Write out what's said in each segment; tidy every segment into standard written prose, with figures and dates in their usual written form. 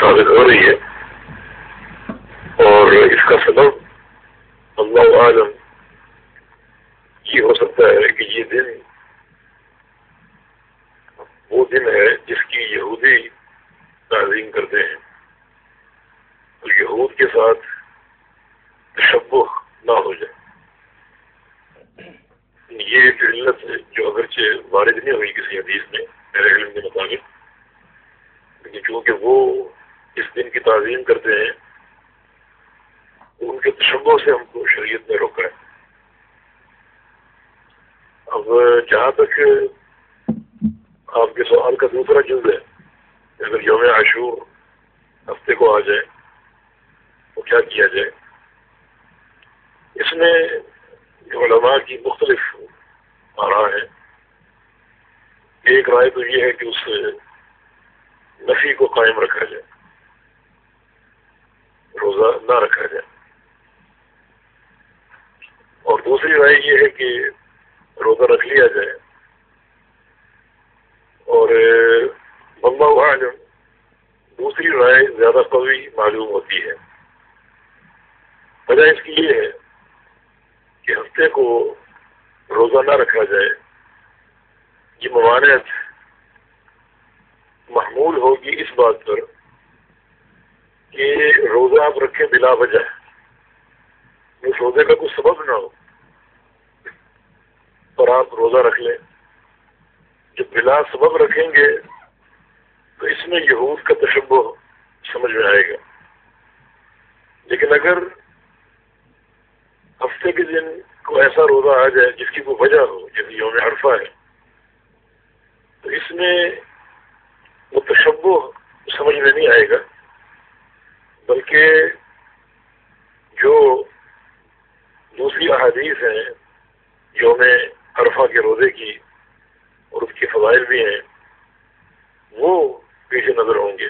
ثابت ہو رہی ہے، اور اس کا سبب اللہ عالم یہ ہو سکتا ہے کہ یہ دن وہ دن ہے جس کی یہودی تعظیم کرتے ہیں، تو یہود کے ساتھ تشبہ نہ ہو جائے۔ یہ ایک علت ہے جو اگرچہ وارد نہیں ہوئی کسی حدیث میں میرے علم کے مطابق، لیکن چونکہ وہ اس دن کی تعظیم کرتے ہیں ان کے تشبہ سے ہم کو شریعت نے روکا ہے۔ اب جہاں تک آپ کے سوال کا دوسرا جز ہے، اگر یوم عاشور ہفتے کو آ جائے تو کیا کیا جائے، اس میں علماء کی مختلف آراء ہیں۔ ایک رائے تو یہ ہے کہ اس نفی کو قائم رکھا جائے، روزہ نہ رکھا جائے، اور دوسری رائے یہ ہے کہ روزہ رکھ لیا جائے، اور واللہ اعلم دوسری رائے زیادہ قوی معلوم ہوتی ہے۔ وجہ اس کی یہ ہے کہ ہفتے کو روزہ نہ رکھا جائے، یہ ممانعت محمول ہوگی اس بات پر کہ روزہ آپ رکھیں بلا وجہ، اس روزے کا کوئی سبب نہ ہو اور آپ روزہ رکھ لیں۔ جب بلا سبب رکھیں گے تو اس میں یہود کا تشبہ سمجھ میں آئے گا، لیکن اگر ہفتے کے دن کو ایسا روزہ آ جائے جس کی کوئی وجہ ہو، جیسے یوم عرفہ ہے، تو اس میں وہ تشبہ سمجھ میں نہیں آئے گا، بلکہ جو دوسری احادیث ہیں یوم عرفہ کے روزے کی اور اس کے فضائل بھی ہیں، وہ پیش نظر ہوں گے۔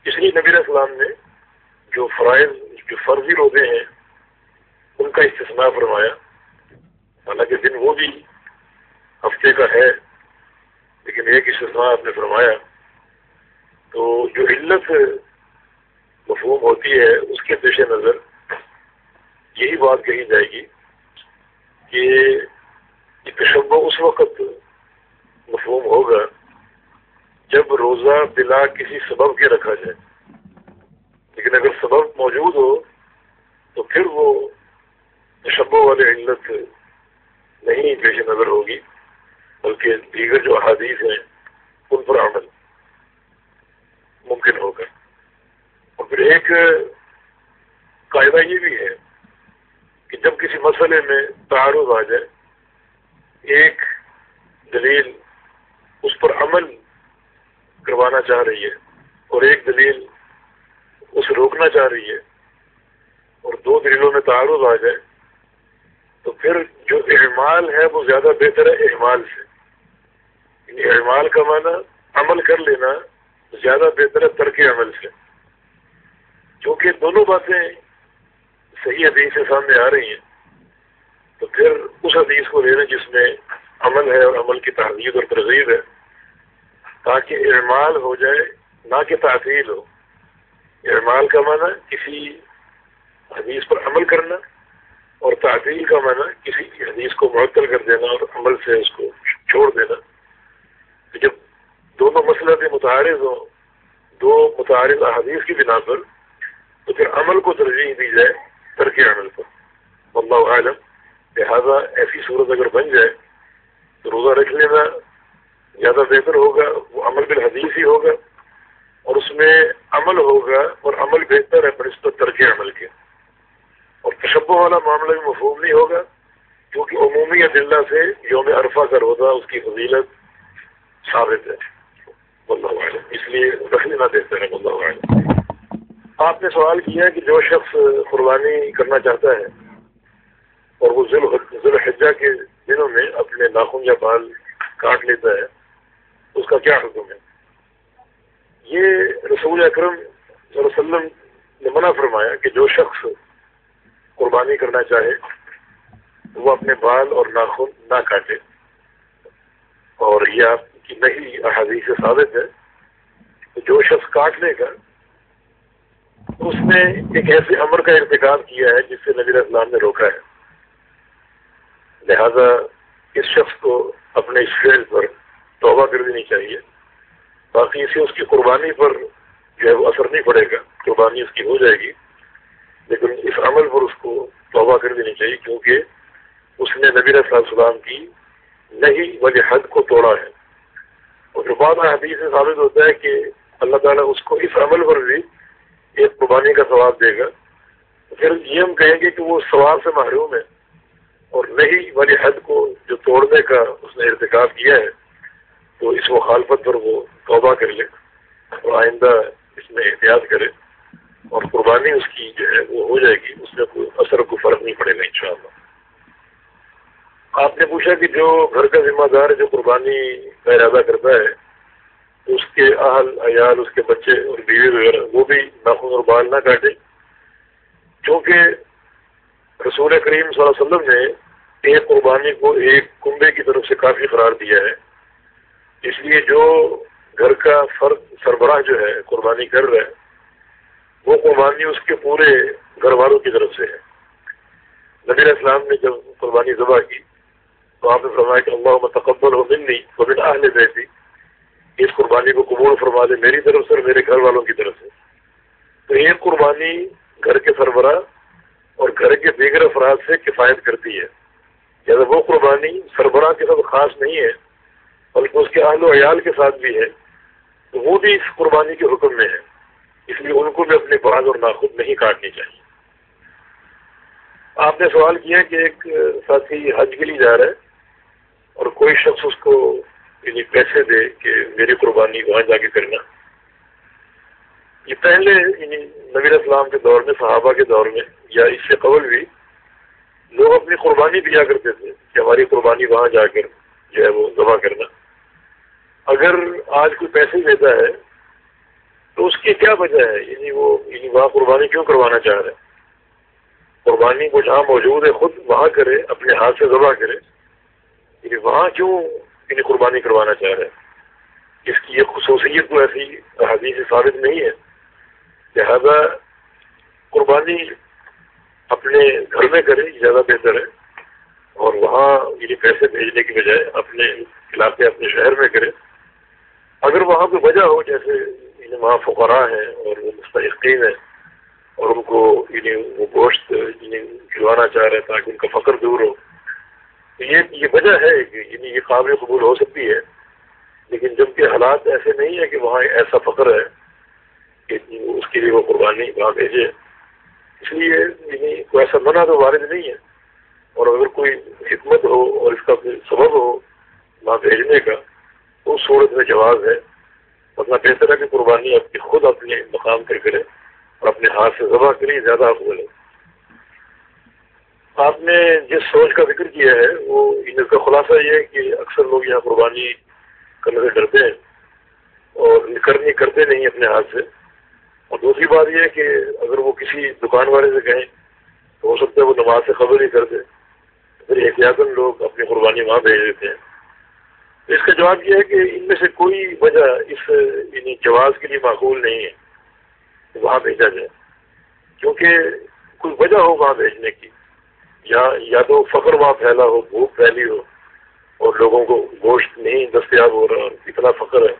اس لیے نبی علیہ السلام نے جو فرضی روزے ہیں ان کا استثناء فرمایا، حالانکہ دن وہ بھی ہفتے کا ہے، لیکن ایک استثناء آپ نے فرمایا۔ تو جو علت مفہوم ہوتی ہے اس کے پیش نظر یہی بات کہی جائے گی کہ یہ تشبہ اس وقت مفہوم ہوگا جب روزہ بلا کسی سبب کے رکھا جائے، لیکن اگر سبب موجود ہو تو پھر وہ تشبہ والی علت نہیں پیش نظر ہوگی، بلکہ دیگر جو احادیث ہیں ان پر عمل ممکن ہوگا۔ اور پھر ایک قاعدہ یہ بھی ہے کہ جب کسی مسئلے میں تعارض آ جائے، ایک دلیل اس پر عمل کروانا چاہ رہی ہے اور ایک دلیل اسے روکنا چاہ رہی ہے، اور دو دلیلوں میں تعارض آ جائے تو پھر جو اعمال ہے وہ زیادہ بہتر ہے اعمال سے، یعنی اعمال کا معنی عمل کر لینا زیادہ بہتر ہے ترک عمل سے، کیونکہ دونوں باتیں صحیح حدیث سے سامنے آ رہی ہیں، تو پھر اس حدیث کو لینا جس میں عمل ہے اور عمل کی تحدید اور ترغیب ہے، تاکہ اعمال ہو جائے نہ کہ تعطیل ہو۔ اعمال کا معنی کسی حدیث پر عمل کرنا، اور تعطیل کا معنی کسی حدیث کو معطل کر دینا اور عمل سے اس کو چھوڑ دینا۔ تو جب دونوں مسئلے متعارض ہوں دو متعارض احادیث کی بنا پر، تو پھر عمل کو ترجیح دی جائے ترک عمل پر، واللہ اعلم۔ لہذا ایسی صورت اگر بن جائے تو روزہ رکھ لینا زیادہ بہتر ہوگا، وہ عمل بالحدیث ہی ہوگا اور اس میں عمل ہوگا، اور عمل بہتر ہے بنسبت ترک عمل کے، اور تشبہ والا معاملہ بھی مفہوم نہیں ہوگا، کیونکہ عمومی ادلہ سے یوم عرفہ کا روزہ اس کی فضیلت ثابت ہے، واللہ اعلم۔ اس لیے رکھ لینا بہتر ہے، واللہ اعلم۔ آپ نے سوال کیا کہ جو شخص قربانی کرنا چاہتا ہے اور وہ ذوالحجہ کے دنوں میں اپنے ناخن یا بال کاٹ لیتا ہے، اس کا کیا حکم ہے؟ یہ رسول اکرم صلی اللہ علیہ وسلم نے منع فرمایا کہ جو شخص قربانی کرنا چاہے وہ اپنے بال اور ناخن نہ کاٹے، اور یہ آپ کی نہیں احادیث سے ثابت ہے تو جو شخص کاٹ لے گا اس نے ایک ایسے امر کا ارتکاب کیا ہے جس سے نبی علیہ السلام نے روکا ہے. لہذا اس شخص کو اپنے اس فعل پر توبہ کر دینی چاہیے. باقی اسے اس کی قربانی پر جو ہے وہ اثر نہیں پڑے گا، قربانی اس کی ہو جائے گی، لیکن اس عمل پر اس کو توبہ کر دینی چاہیے کیونکہ اس نے نبی علیہ السلام کی نہی ولی حد کو توڑا ہے. اور جو بعض حدیث سے ثابت ہوتا ہے کہ اللہ تعالیٰ اس کو اس عمل پر بھی ایک قربانی کا ثواب دے گا، پھر یہ ہم کہیں گے کہ وہ ثواب سے محروم ہے اور نہی والی حد کو جو توڑنے کا اس نے ارتکاب کیا ہے تو اس مخالفت پر وہ توبہ کر لے اور آئندہ اس میں احتیاط کرے اور قربانی اس کی جو ہے وہ ہو جائے گی، اس میں کوئی اثر کو فرق نہیں پڑے گا انشاءاللہ. آپ نے پوچھا کہ جو گھر کا ذمہ دار جو قربانی کا ارادہ کرتا ہے تو اس کے اہل عیال، اس کے بچے اور بیوی وغیرہ وہ بھی ناخن اور بال نہ کاٹے، کیونکہ رسول کریم صلی اللہ علیہ وسلم نے ایک قربانی کو ایک کنبے کی طرف سے کافی قرار دیا ہے. اس لیے جو گھر کا فرد سربراہ جو ہے قربانی کر رہا ہے وہ قربانی اس کے پورے گھر والوں کی طرف سے ہے. نبی علیہ السلام نے جب قربانی ذبح کی تو آپ نے فرمایا کہ اللہم تقبل منی ومن اہل بیتی، اس قربانی کو قبول فرما دے میری طرف سے اور میرے گھر والوں کی طرف سے. تو ایک قربانی گھر کے سربراہ اور گھر کے دیگر افراد سے کفایت کرتی ہے. جب وہ قربانی سربراہ کے ساتھ خاص نہیں ہے بلکہ اس کے اہل و عیال کے ساتھ بھی ہے تو وہ بھی اس قربانی کے حکم میں ہے، اس لیے ان کو بھی اپنے بال اور ناخن نہیں کاٹنی چاہیے. آپ نے سوال کیا کہ ایک ساتھی حج کے لیے جا رہا ہے اور کوئی شخص اس کو یعنی پیسے دے کہ میری قربانی وہاں جا کے کرنا. یہ پہلے یعنی نبی علیہ السلام کے دور میں، صحابہ کے دور میں یا اس سے قبل بھی لوگ اپنی قربانی دیا کرتے تھے کہ ہماری قربانی وہاں جا کر جو ہے وہ ذبح کرنا. اگر آج کوئی پیسے دیتا ہے تو اس کی کیا وجہ ہے، یعنی وہ وہاں قربانی کیوں کروانا چاہ رہے ہیں؟ قربانی کو جہاں موجود ہے خود وہاں کرے، اپنے ہاتھ سے ذبح کرے، یعنی وہاں کیوں قربانی کروانا چاہ رہے ہیں؟ اس کی یہ خصوصیت تو ایسی حدیث سے ثابت نہیں ہے. لہذا قربانی اپنے گھر میں کرے زیادہ بہتر ہے اور وہاں یعنی پیسے بھیجنے کی بجائے اپنے علاقے اپنے شہر میں کرے. اگر وہاں کوئی وجہ ہو جیسے وہاں فقراء ہیں اور وہ مستحقین ہیں اور ان کو وہ گوشت کھلوانا چاہ رہے ہیں تاکہ ان کا فقر دور ہو، تو یہ وجہ ہے کہ یہ قابل قبول ہو سکتی ہے. لیکن جبکہ حالات ایسے نہیں ہے کہ وہاں ایسا فقر ہے کہ اس کے لیے وہ قربانی وہاں بھیجے، اس لیے کوئی ایسا منع تو وارد نہیں ہے. اور اگر کوئی حکمت ہو اور اس کا کوئی سبب ہو وہاں بھیجنے کا تو اس صورت میں جواز ہے. ورنہ بہتر ہے کہ قربانی خود اپنے مقام پر کرے اور اپنے ہاتھ سے ذبح کرے، زیادہ افضل ہے. آپ نے جس سوچ کا ذکر کیا ہے وہ اس کا خلاصہ یہ ہے کہ اکثر لوگ یہاں قربانی کرنے سے ڈرتے ہیں اور کرتے نہیں اپنے ہاتھ سے. اور دوسری بات یہ ہے کہ اگر وہ کسی دکان والے سے کہیں تو ہو سکتا ہے وہ نماز سے خبر ہی کر دے، پھر احتیاطاً لوگ اپنی قربانی وہاں بھیج دیتے ہیں. تو اس کا جواب یہ ہے کہ ان میں سے کوئی وجہ اس جواز کے لیے معقول نہیں ہے کہ وہاں بھیجا جائے، کیونکہ کوئی وجہ ہو وہاں بھیجنے کی، یا تو فقر وہاں پھیلا ہو، بھوک پھیلی ہو اور لوگوں کو گوشت نہیں دستیاب ہو رہا، اتنا فقر ہے،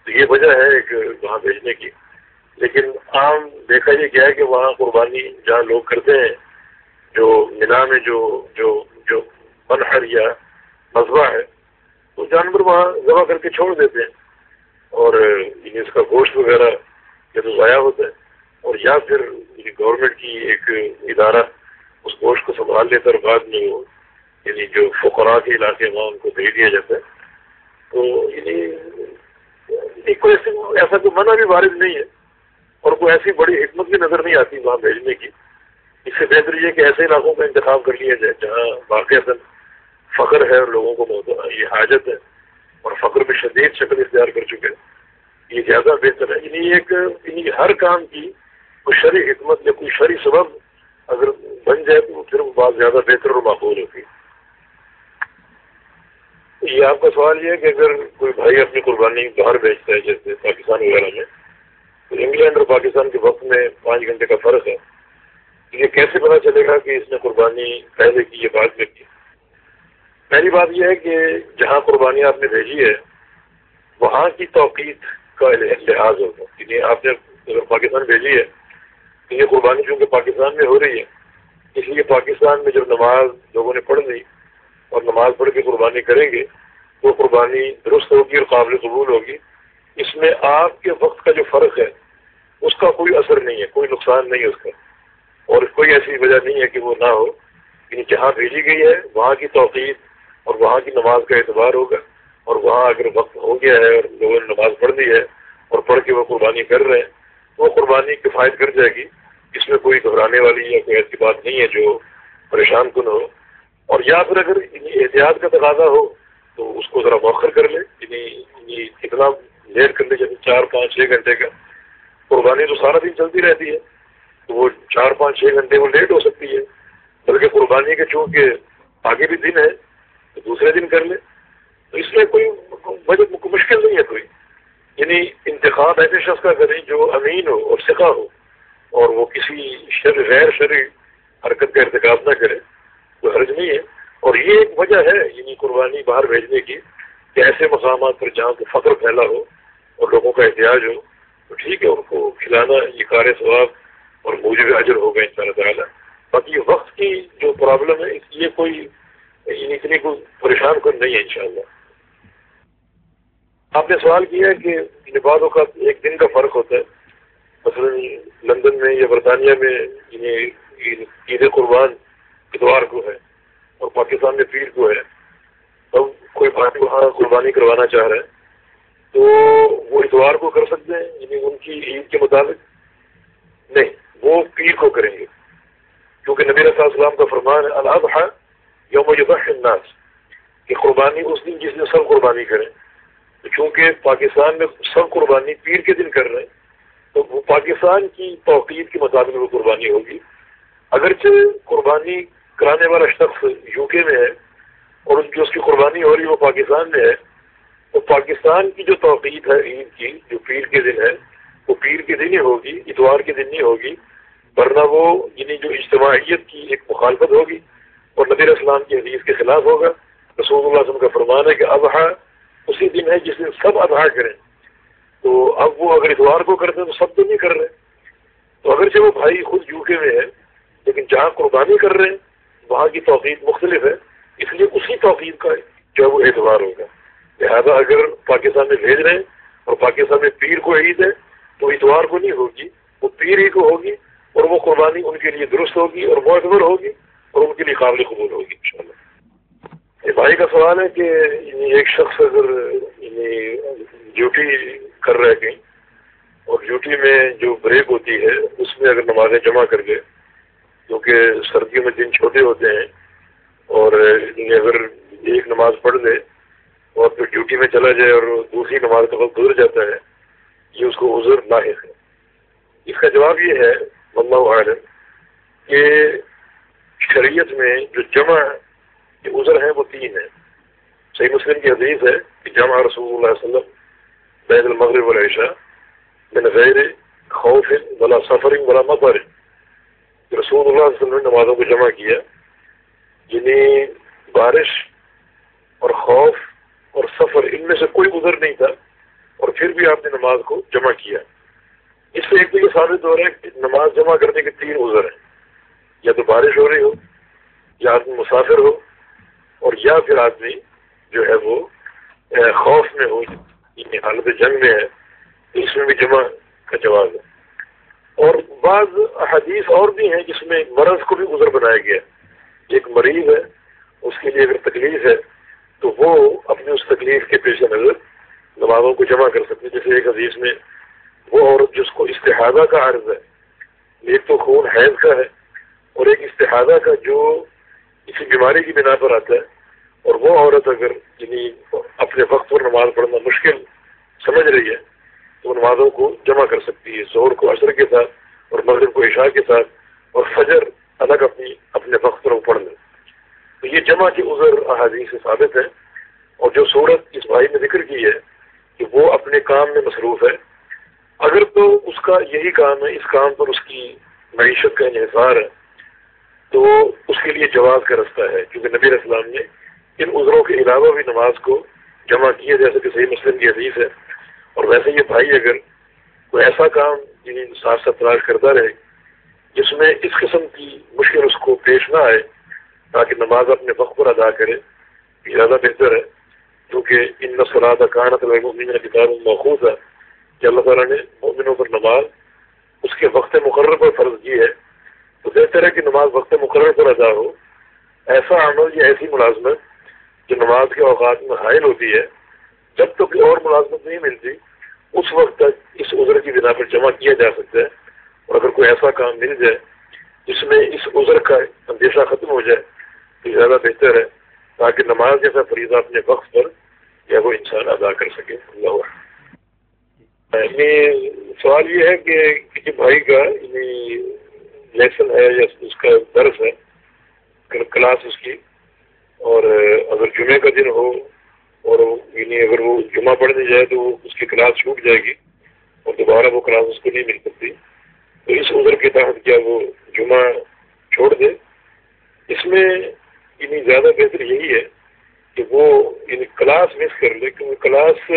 تو یہ وجہ ہے کہ وہاں بھیجنے کی. لیکن عام دیکھا یہ کیا ہے کہ وہاں قربانی جہاں لوگ کرتے ہیں، جو منا میں جو منحر یا مذبح ہے، تو جانور وہاں ذبح کر کے چھوڑ دیتے ہیں اور اس کا گوشت وغیرہ یا تو ضائع ہوتا ہے اور یا پھر گورنمنٹ کی ایک ادارہ اس گوشت کو سنبھال لیتا ہے اور بعد میں وہ جو فقراء کے علاقے وہاں ان کو بھیج دیا جاتا ہے. تو کوئی ایسا کوئی منع بھی وارد نہیں ہے اور کوئی ایسی بڑی حکمت بھی نظر نہیں آتی وہاں بھیجنے کی. اس سے بہتر یہ کہ ایسے علاقوں کا انتخاب کر لیا جائے جہاں واقعتاً فقر ہے اور لوگوں کو یہ حاجت ہے اور فقر میں شدید شکل اختیار کر چکے، یہ زیادہ بہتر ہے. ہر کام کی کوئی شرعی حکمت یا کوئی شرعی سبب اگر بن جائے تو پھر وہ بات زیادہ بہتر اور معقول ہوتی ہے. یہ آپ کا سوال یہ ہے کہ اگر کوئی بھائی اپنی قربانی باہر بھیجتا ہے جیسے پاکستان وغیرہ میں پاکستان کے وقت میں 5 گھنٹے کا فرق ہے، یہ کیسے پتہ چلے گا کہ اس نے قربانی پہلے کی یا بعد میں کی؟ پہلی بات یہ ہے کہ جہاں قربانی آپ نے بھیجی ہے وہاں کی توقیت کا لحاظ ہوگا، یعنی آپ نے اگر پاکستان بھیجی ہے تو یہ قربانی چونکہ پاکستان میں ہو رہی ہے، اس لیے پاکستان میں جب نماز لوگوں نے پڑھ لی اور نماز پڑھ کے قربانی کریں گے وہ قربانی درست ہوگی اور قابل قبول ہوگی۔ اس میں آپ کے وقت کا جو فرق ہے اس کا کوئی اثر نہیں ہے، کوئی نقصان نہیں ہے اس کا، اور کوئی ایسی وجہ نہیں ہے کہ وہ نہ ہو، یعنی جہاں بھیجی گئی ہے وہاں کی توقیت اور وہاں کی نماز کا اعتبار ہوگا، اور وہاں اگر وقت ہو گیا ہے اور لوگوں نے نماز پڑھ لی ہے اور پڑھ کے وہ قربانی کر رہے ہیں تو وہ قربانی کفایت کر جائے گی، اس میں کوئی گھبرانے والی یا کوئی ایسی بات نہیں ہے جو پریشان کن ہو۔ اور یا پھر اگر احتیاط کا تقاضا ہو تو اس کو ذرا مؤخر کر لے، یعنی اتنا لیٹ کر لے جیسے 4 5 6 گھنٹے کا، قربانی تو سارا دن چلتی رہتی ہے تو وہ 4 5 6 گھنٹے وہ لیٹ ہو سکتی ہے، بلکہ قربانی کے چونکہ آگے بھی دن ہے تو دوسرے دن کر لے، تو اس میں کوئی مشکل نہیں ہے کوئی، یعنی انتخاب ایسے شخص کا کریں جو امین ہو اور ثقہ ہو اور وہ کسی غیر شرعی حرکت کا ارتکاب نہ کرے، کوئی حرج نہیں ہے۔ اور یہ ایک وجہ ہے یعنی قربانی باہر بھیجنے کی کہ ایسے مقامات پر جہاں کو فقر پھیلا ہو اور لوگوں کا احتیاج ہو تو ٹھیک ہے ان کو کھلانا یہ کار ثواب اور موجب اجر ہوگا انشاءاللہ تعالیٰ۔ باقی وقت کی جو پرابلم ہے یہ کوئی اتنی کوئی پریشان کن نہیں ہے انشاءاللہ۔ آپ نے سوال کیا ہے کہ بعض اوقات ایک دن کا فرق ہوتا ہے، مثلا لندن میں یا برطانیہ میں عید قربان اتوار کو ہے اور پاکستان میں پیر کو ہے، اب کوئی بھائی وہاں قربانی کروانا چاہ رہا ہے تو وہ اتوار کو کر سکتے ہیں، یعنی ان کی عید کے مطابق نہیں، وہ پیر کو کریں گے، کیونکہ نبی صلی اللہ علیہ وسلم کا فرمان ہے الاضحیٰ یوم یضحی الناس، کہ قربانی اس دن جس دن سب قربانی کریں، تو چونکہ پاکستان میں سب قربانی پیر کے دن کر رہے ہیں تو وہ پاکستان کی توقیت کے مطابق وہ قربانی ہوگی۔ اگرچہ قربانی کرانے والا شخص یو کے میں ہے اور جو اس کی قربانی ہو رہی ہے وہ پاکستان میں ہے، تو پاکستان کی جو توقیت ہے عید کی جو پیر کے دن ہے وہ پیر کے دن ہی ہوگی، اتوار کے دن نہیں ہوگی، ورنہ وہ یعنی جو اجتماعیت کی ایک مخالفت ہوگی اور نبی علیہ السلام کی حدیث کے خلاف ہوگا۔ رسول اللہ صلی اللہ علیہ وسلم کا فرمان ہے کہ اضحیٰ اسی دن ہے جس دن سب اضحیٰ کریں، تو اب وہ اگر اتوار کو کرتے ہیں تو سب تو نہیں کر رہے، تو اگرچہ وہ بھائی خود یو کے میں ہے لیکن جہاں قربانی کر رہے ہیں وہاں کی توقیت مختلف ہے، اس لیے اسی توقیت کا جو وہ اعتبار ہوگا۔ لہذا اگر پاکستان میں بھیج رہے ہیں اور پاکستان میں پیر کو عید ہے تو اتوار کو نہیں ہوگی، وہ پیر ہی کو ہوگی اور وہ قربانی ان کے لیے درست ہوگی اور معتبر ہوگی اور ان کے لیے قابل قبول ہوگی انشاءاللہ۔ یہ بھائی کا سوال ہے کہ ایک شخص اگر ڈیوٹی کر رہا ہے کہیں اور ڈیوٹی میں جو بریک ہوتی ہے اس میں اگر نمازیں جمع کر لے، کیونکہ سردیوں میں دن چھوٹے ہوتے ہیں اور اگر ایک نماز پڑھ لے اور پھر ڈیوٹی میں چلا جائے اور دوسری نماز کا وقت گزر جاتا ہے، یہ اس کو عذر لاحق ہے۔ اس کا جواب یہ ہے واللہ اعلم کہ شریعت میں جو جمع کے عذر ہیں وہ 3 ہیں۔ صحیح مسلم کی حدیث ہے کہ جمع رسول اللہ صلی اللہ علیہ وسلم بین المغرب والعشاء من غیر خوف ولا سفر ولا مطر، رسول اللہ صلی اللہ علیہ وسلم نے نمازوں کو جمع کیا، یعنی بارش اور خوف اور سفر ان میں سے کوئی عذر نہیں تھا اور پھر بھی آپ نے نماز کو جمع کیا۔ اس سے ایک تو یہ ثابت ہو رہا ہے کہ نماز جمع کرنے کے 3 عذر ہیں، یا تو بارش ہو رہی ہو، یا آدمی مسافر ہو، اور یا پھر آدمی جو ہے وہ خوف میں ہو، یعنی حالت جنگ میں ہے، تو اس میں بھی جمع کا جواز ہے۔ اور بعض احادیث اور بھی ہیں جس میں مرض کو بھی عذر بنایا گیا، ایک مریض ہے اس کے لیے اگر تکلیف ہے تو وہ اپنی اس تکلیف کے پیش نظر نمازوں کو جمع کر سکتے ہیں۔ جیسے ایک حدیث میں وہ عورت جس کو استحاضہ کا عرض ہے، ایک تو خون حیض کا ہے اور ایک استحاضہ کا جو کسی بیماری کی بنا پر آتا ہے، اور وہ عورت اگر یعنی اپنے وقت پر نماز پڑھنا مشکل سمجھ رہی ہے تو نمازوں کو جمع کر سکتی ہے، ظہر کو عصر کے ساتھ اور مغرب کو عشاء کے ساتھ، اور فجر الگ اپنے وقت پر وہ پڑھ لیں۔ تو یہ جمع کے عذر احادیث سے ثابت ہے۔ اور جو صورت اس بھائی نے ذکر کی ہے کہ وہ اپنے کام میں مصروف ہے، اگر تو اس کا یہی کام ہے، اس کام پر اس کی معیشت کا انحصار ہے، تو اس کے لیے جواز کا رستہ ہے، کیونکہ نبی علیہ السلام نے ان عذروں کے علاوہ بھی نماز کو جمع کیا، جیسے کہ صحیح مسلم کی حدیث ہے۔ اور ویسے یہ بھائی اگر کوئی ایسا کام ساتھ ساتھ تلاش کرتا رہے جس میں اس قسم کی مشکل اس کو پیش نہ آئے، تاکہ نماز اپنے وقت پر ادا کرے، زیادہ بہتر ہے، کیونکہ ان الصلاۃ کانت علی المؤمنین کتابا موقوتا کہ اللہ تعالیٰ نے مومنوں پر نماز اس کے وقت مقرر پر فرض کی ہے، تو بہتر ہے کہ نماز وقت مقرر پر ادا ہو۔ ایسا عمل یا ایسی ملازمت جو نماز کے اوقات میں حائل ہوتی ہے، جب تک اور ملازمت نہیں ملتی اس وقت تک اس عذر کی بنا پر جمع کیا جا سکتا ہے۔ اور اگر کوئی ایسا کام مل جائے جس میں اس عذر کا اندیشہ ختم ہو جائے تو زیادہ بہتر ہے، تاکہ نماز جیسا فریضہ اپنے وقت پر یا وہ انسان ادا کر سکے۔ اللہ سوال یہ ہے کہ کسی بھائی کا لیسن ہے یا اس کا درس ہے، کلاس اس کی، اور اگر جمعے کا دن ہو اور اگر وہ جمعہ پڑھنے جائے تو اس کی کلاس چھوٹ جائے گی اور دوبارہ وہ کلاس اس کو نہیں مل سکتی، تو اس عذر کے تحت کیا وہ جمعہ چھوڑ دے؟ اس میں زیادہ بہتر یہی ہے کہ وہ کلاس مس کر لے، کیونکہ کلاس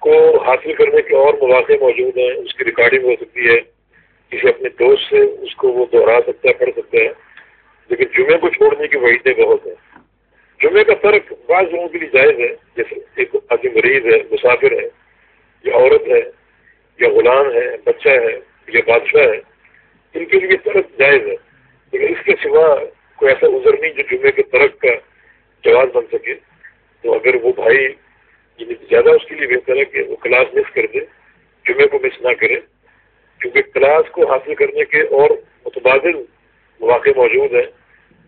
کو حاصل کرنے کے اور مواقع موجود ہیں، اس کی ریکارڈنگ ہو سکتی ہے، کسی اپنے دوست سے اس کو وہ دہرا سکتا ہے، پڑھ سکتا ہے، لیکن جمعے کو چھوڑنے کی وعیدیں بہت ہیں۔ جمعے کا ترک بعض لوگوں کے لیے جائز ہے، جیسے ایک آدمی مریض ہے، مسافر ہے، یا عورت ہے، یا غلام ہے، بچہ ہے، یا بادشاہ ہے، ان کے لیے ترک جائز ہے، لیکن اس کے سوا کوئی ایسا عذر نہیں جو جمعے کے ترک کا جواز بن سکے۔ تو اگر وہ بھائی زیادہ اس کے لیے بہتر ہے کہ وہ کلاس مس کر دے، جمعے کو مس نہ کرے، کیونکہ کلاس کو حاصل کرنے کے اور متبادل مواقع موجود ہیں،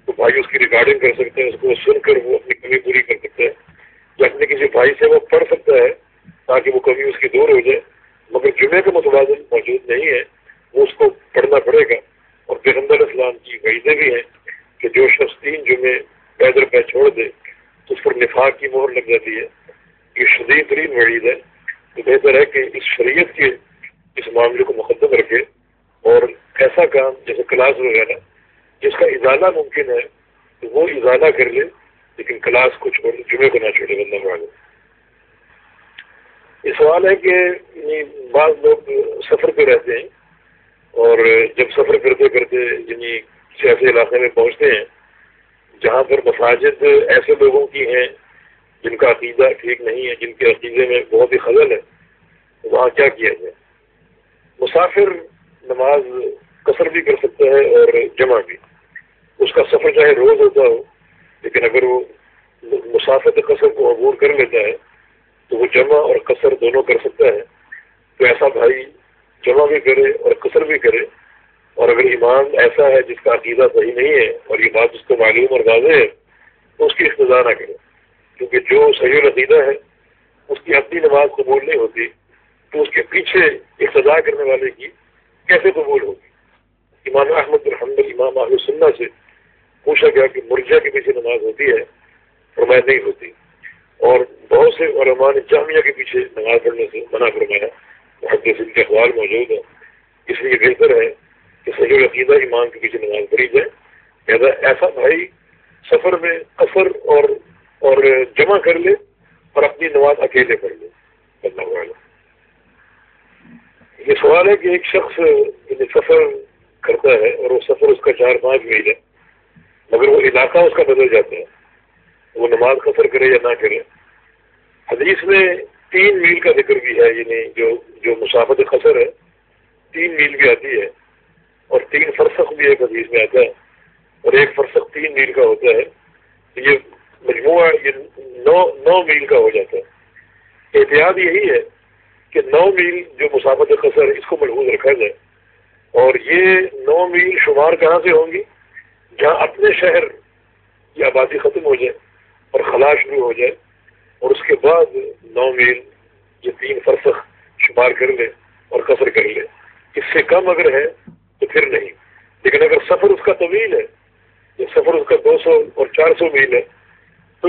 تو بھائی اس کی ریکارڈنگ کر سکتے ہیں، اس کو سن کر وہ اپنی کمی پوری کر سکتے ہیں، یا اپنے کسی بھائی سے وہ پڑھ سکتا ہے تاکہ وہ کمی اس کی دور ہو جائے، مگر جمعے کا متبادل موجود نہیں ہے، وہ اس کو پڑھنا پڑے گا۔ اور پیغمبر اسلام کی وعیدیں بھی ہیں کہ جو شخص 3 جمعے پیدر پہ چھوڑ دے تو اس پر نفاق کی مہر لگ جاتی ہے، یہ شدید ترین وعید ہے۔ تو بہتر ہے کہ اس شریعت کے اس معاملے کو مقدم رکھے اور ایسا کام جیسے کلاس وغیرہ جس کا ازالہ ممکن ہے تو وہ ازالہ کر لے، لیکن کلاس کو چھوڑ جمعے کو نہ چھوڑے، بندہ معلوم۔ یہ سوال ہے کہ بعض لوگ سفر پہ رہتے ہیں اور جب سفر کرتے کرتے کسی ایسے علاقے میں پہنچتے ہیں جہاں پر مساجد ایسے لوگوں کی ہیں جن کا عقیدہ ٹھیک نہیں ہے، جن کے عقیدے میں بہت ہی خلل ہے، تو وہاں کیا کیا جائے؟ مسافر نماز قصر بھی کر سکتا ہے اور جمع بھی، اس کا سفر چاہے روز ہوتا ہو، لیکن اگر وہ مسافت قصر کو عبور کر لیتا ہے تو وہ جمع اور قصر دونوں کر سکتا ہے۔ تو ایسا بھائی جمع بھی کرے اور قصر بھی کرے، اور اگر امام ایسا ہے جس کا عقیدہ صحیح نہیں ہے اور یہ بات اس کو معلوم اور واضح ہے تو اس کی اقتداء نہ کرے، کیونکہ جو صحیح العقیدہ ہے اس کی اپنی نماز قبول نہیں ہوتی، تو اس کے پیچھے اقتداء کرنے والے کی کیسے قبول ہوگی؟ امام احمد بن حنبل امام اہل سنہ سے پوچھا گیا کہ مرجع کے پیچھے نماز ہوتی ہے؟ فرمایا نہیں ہوتی، اور بہت سے علماء نے جامعہ کے پیچھے نماز پڑھنے سے منع فرمایا، محدثین کے اقوال موجود ہیں۔ اس لیے بہتر ہے کہ صحیح العقیدہ امام کے پیچھے نماز پڑھی جائے۔ لہٰذا ایسا بھائی سفر میں قصر اور جمع کر لے اور اپنی نماز اکیلے پڑھ لے۔ اللہ عالم۔ یہ سوال ہے کہ ایک شخص سفر کرتا ہے اور وہ سفر اس کا 4-5 میل ہے، مگر وہ علاقہ اس کا بدل جاتا ہے، وہ نماز قصر کرے یا نہ کرے۔ حدیث میں 3 میل کا ذکر بھی ہے، جو مسافت قصر ہے 3 میل بھی آتی ہے، اور 3 فرسخ بھی ایک حدیث میں آتا ہے، اور ایک فرسخ 3 میل کا ہوتا ہے، تو یہ مجموعہ 9 میل کا ہو جاتا ہے۔ احتیاط یہی ہے کہ 9 میل جو مسافت قصر ہے اس کو ملحوظ رکھا جائے، اور یہ 9 میل شمار کہاں سے ہوں گی؟ جہاں اپنے شہر کی آبادی ختم ہو جائے اور خلا شروع ہو جائے، اور اس کے بعد 9 میل یہ 3 فرسخ شمار کر لے اور قصر کر لے۔ اس سے کم اگر ہے تو پھر نہیں، لیکن اگر سفر اس کا طویل ہے، یہ سفر اس کا 200 اور 400 میل ہے، تو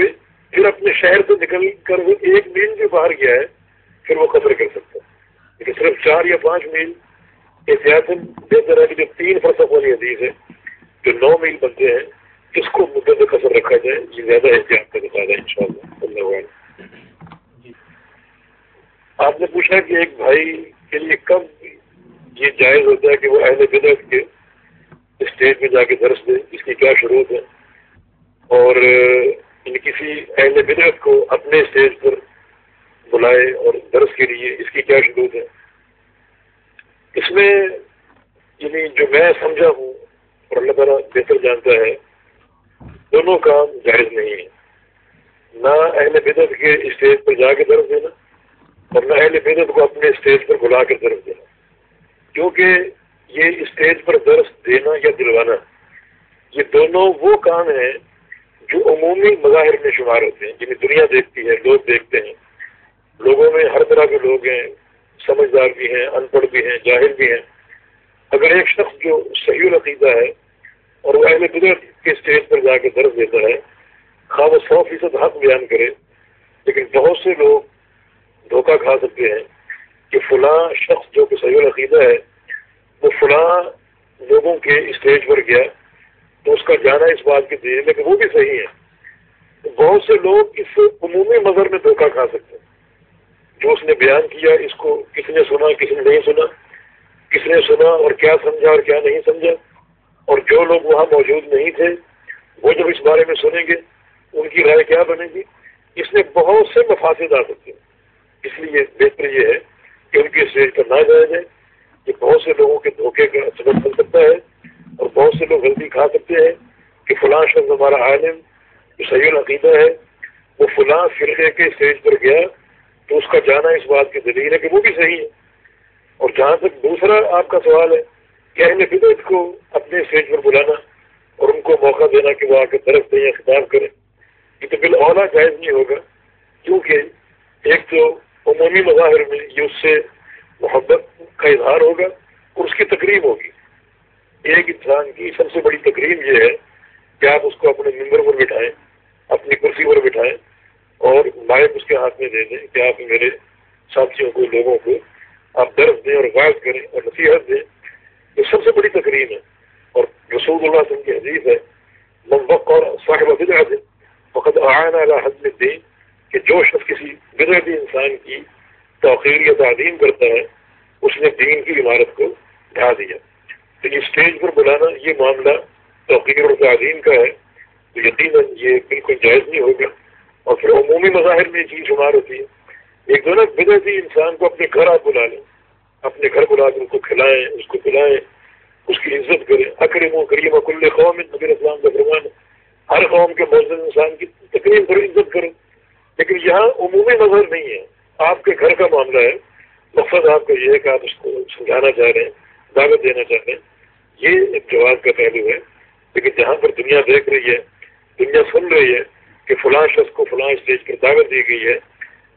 پھر اپنے شہر سے نکل کر وہ 1 میل بھی باہر گیا ہے، پھر وہ قصر کر سکتا ہے، لیکن صرف 4 یا 5 میل احتیاطاً بہتر ہے کہ جو 3 فرسخ والی حدیث ہے جو 9 میل بنتے ہیں اس کو مدد قصر رکھا جائے. یہ زیادہ احتیاط کا مطالعہ ہے انشاءاللہ. اللہ علیہ. آپ نے پوچھا کہ ایک بھائی کے لیے کب یہ جائز ہوتا ہے کہ وہ اہل بدعت کے اسٹیج پہ جا کے درس دے, اس کی کیا شروط ہے, اور کسی اہل بدعت کو اپنے اسٹیج پر بلائے اور درس کے لیے اس کی کیا شروط ہے. اس میں یعنی جو میں سمجھا ہوں اور اللہ تعالیٰ بہتر جانتا ہے, دونوں کام جائز نہیں ہے. نہ اہل بدعت کے اسٹیج پر جا کے درس دینا اور نہ اہل بدعت کو اپنے اسٹیج پر بلا کر درس دینا, کیونکہ یہ اسٹیج پر درس دینا یا دلوانا یہ دونوں وہ کام ہیں جو عمومی مظاہر میں شمار ہوتے ہیں, جنہیں دنیا دیکھتی ہے, لوگ دیکھتے ہیں. لوگوں میں ہر طرح کے لوگ ہیں, سمجھدار بھی ہیں, ان پڑھ بھی ہیں, جاہل بھی ہیں. اگر ایک شخص جو صحیح العقیدہ ہے اور وہ اہل بدعت کے اسٹیج پر جا کے درس دیتا ہے, خواہ وہ 100% حق بیان کرے, لیکن بہت سے لوگ دھوکہ کھا سکتے ہیں کہ فلاں شخص جو کہ صحیح العقیدہ ہے وہ فلاں لوگوں کے اسٹیج پر گیا تو اس کا جانا اس بات کے دلیل ہے کہ وہ بھی صحیح ہے. بہت سے لوگ اس عمومی مظہر میں دھوکہ کھا سکتے ہیں. جو اس نے بیان کیا اس کو کس نے سنا, کس نے نہیں سنا, کس نے سنا اور کیا سمجھا اور کیا نہیں سمجھا, اور جو لوگ وہاں موجود نہیں تھے وہ جب اس بارے میں سنیں گے ان کی رائے کیا بنے گی. اس میں بہت سے مفاسد آ سکتے ہیں. اس لیے بہتر یہ ہے کہ ان کے اسٹیج پر نہ جایا جائے. یہ بہت سے لوگوں کے دھوکے کا سبب بن سکتا ہے اور بہت سے لوگ غلطی کھا سکتے ہیں کہ فلاں شخص ہمارا عالم جو صحیح العقیدہ ہے وہ فلاں فرقے کے اسٹیج پر گیا تو اس کا جانا اس بات کی دلیل ہے کہ وہ بھی صحیح ہے. اور جہاں تک دوسرا آپ کا سوال ہے کہ اہل بدعت کو اپنے اسٹیج پر بلانا اور ان کو موقع دینا کہ وہ آ کے درس دیں یا خطاب کریں, یہ تو بالاولیٰ جائز نہیں ہوگا, کیونکہ ایک تو عمومی مظاہر میں یہ اس سے محبت کا اظہار ہوگا اور اس کی تقریب ہوگی. ایک انسان کی سب سے بڑی تقریب یہ ہے کہ آپ اس کو اپنے ممبر پر بٹھائیں, اپنی کرسی پر بٹھائیں اور مائک اس کے ہاتھ میں دے دیں کہ آپ میرے ساتھیوں کو, لوگوں کو آپ درس دیں اور واعظ کریں اور نصیحت دیں. یہ سب سے بڑی تقریب ہے. اور رسول اللہ صلی اللہ علیہ وسلم کی حدیث ہے من وقر صاحب بدعۃ فقد اعان علی حزم الدین, کہ جو شخص کسی بدعتی انسان کی توقیر یا تعظیم کرتا ہے اس نے دین کی عمارت کو ڈھا دیا. تو یہ اسٹیج پر بلانا یہ معاملہ توقیر اور تعظیم کا ہے تو یقیناً یہ بالکل جائز نہیں ہوگا. اور پھر عمومی مظاہر میں یہ چیز شمار ہوتی ہے. ایک دو نا بدعتی انسان کو اپنے گھر آپ بلا لیں, اپنے گھر بلا کر اس کو کھلائیں, اس کو پلائیں, اس کی عزت کریں. اکرموا کریم کل قوم, نبی اسلام کا فرمان, ہر قوم کے معزز انسان کی تقریب کریں, عزت کریں. لیکن یہاں عمومی مظہر نہیں ہے, آپ کے گھر کا معاملہ ہے. مقصد آپ کا یہ ہے کہ آپ اس کو سمجھانا چاہ رہے ہیں, دعوت دینا چاہ رہے ہیں, یہ ایک جواز کا پہلو ہے. لیکن جہاں پر دنیا دیکھ رہی ہے, دنیا سن رہی ہے کہ فلاں شخص کو فلاں اسٹیج پر دعوت دی گئی ہے,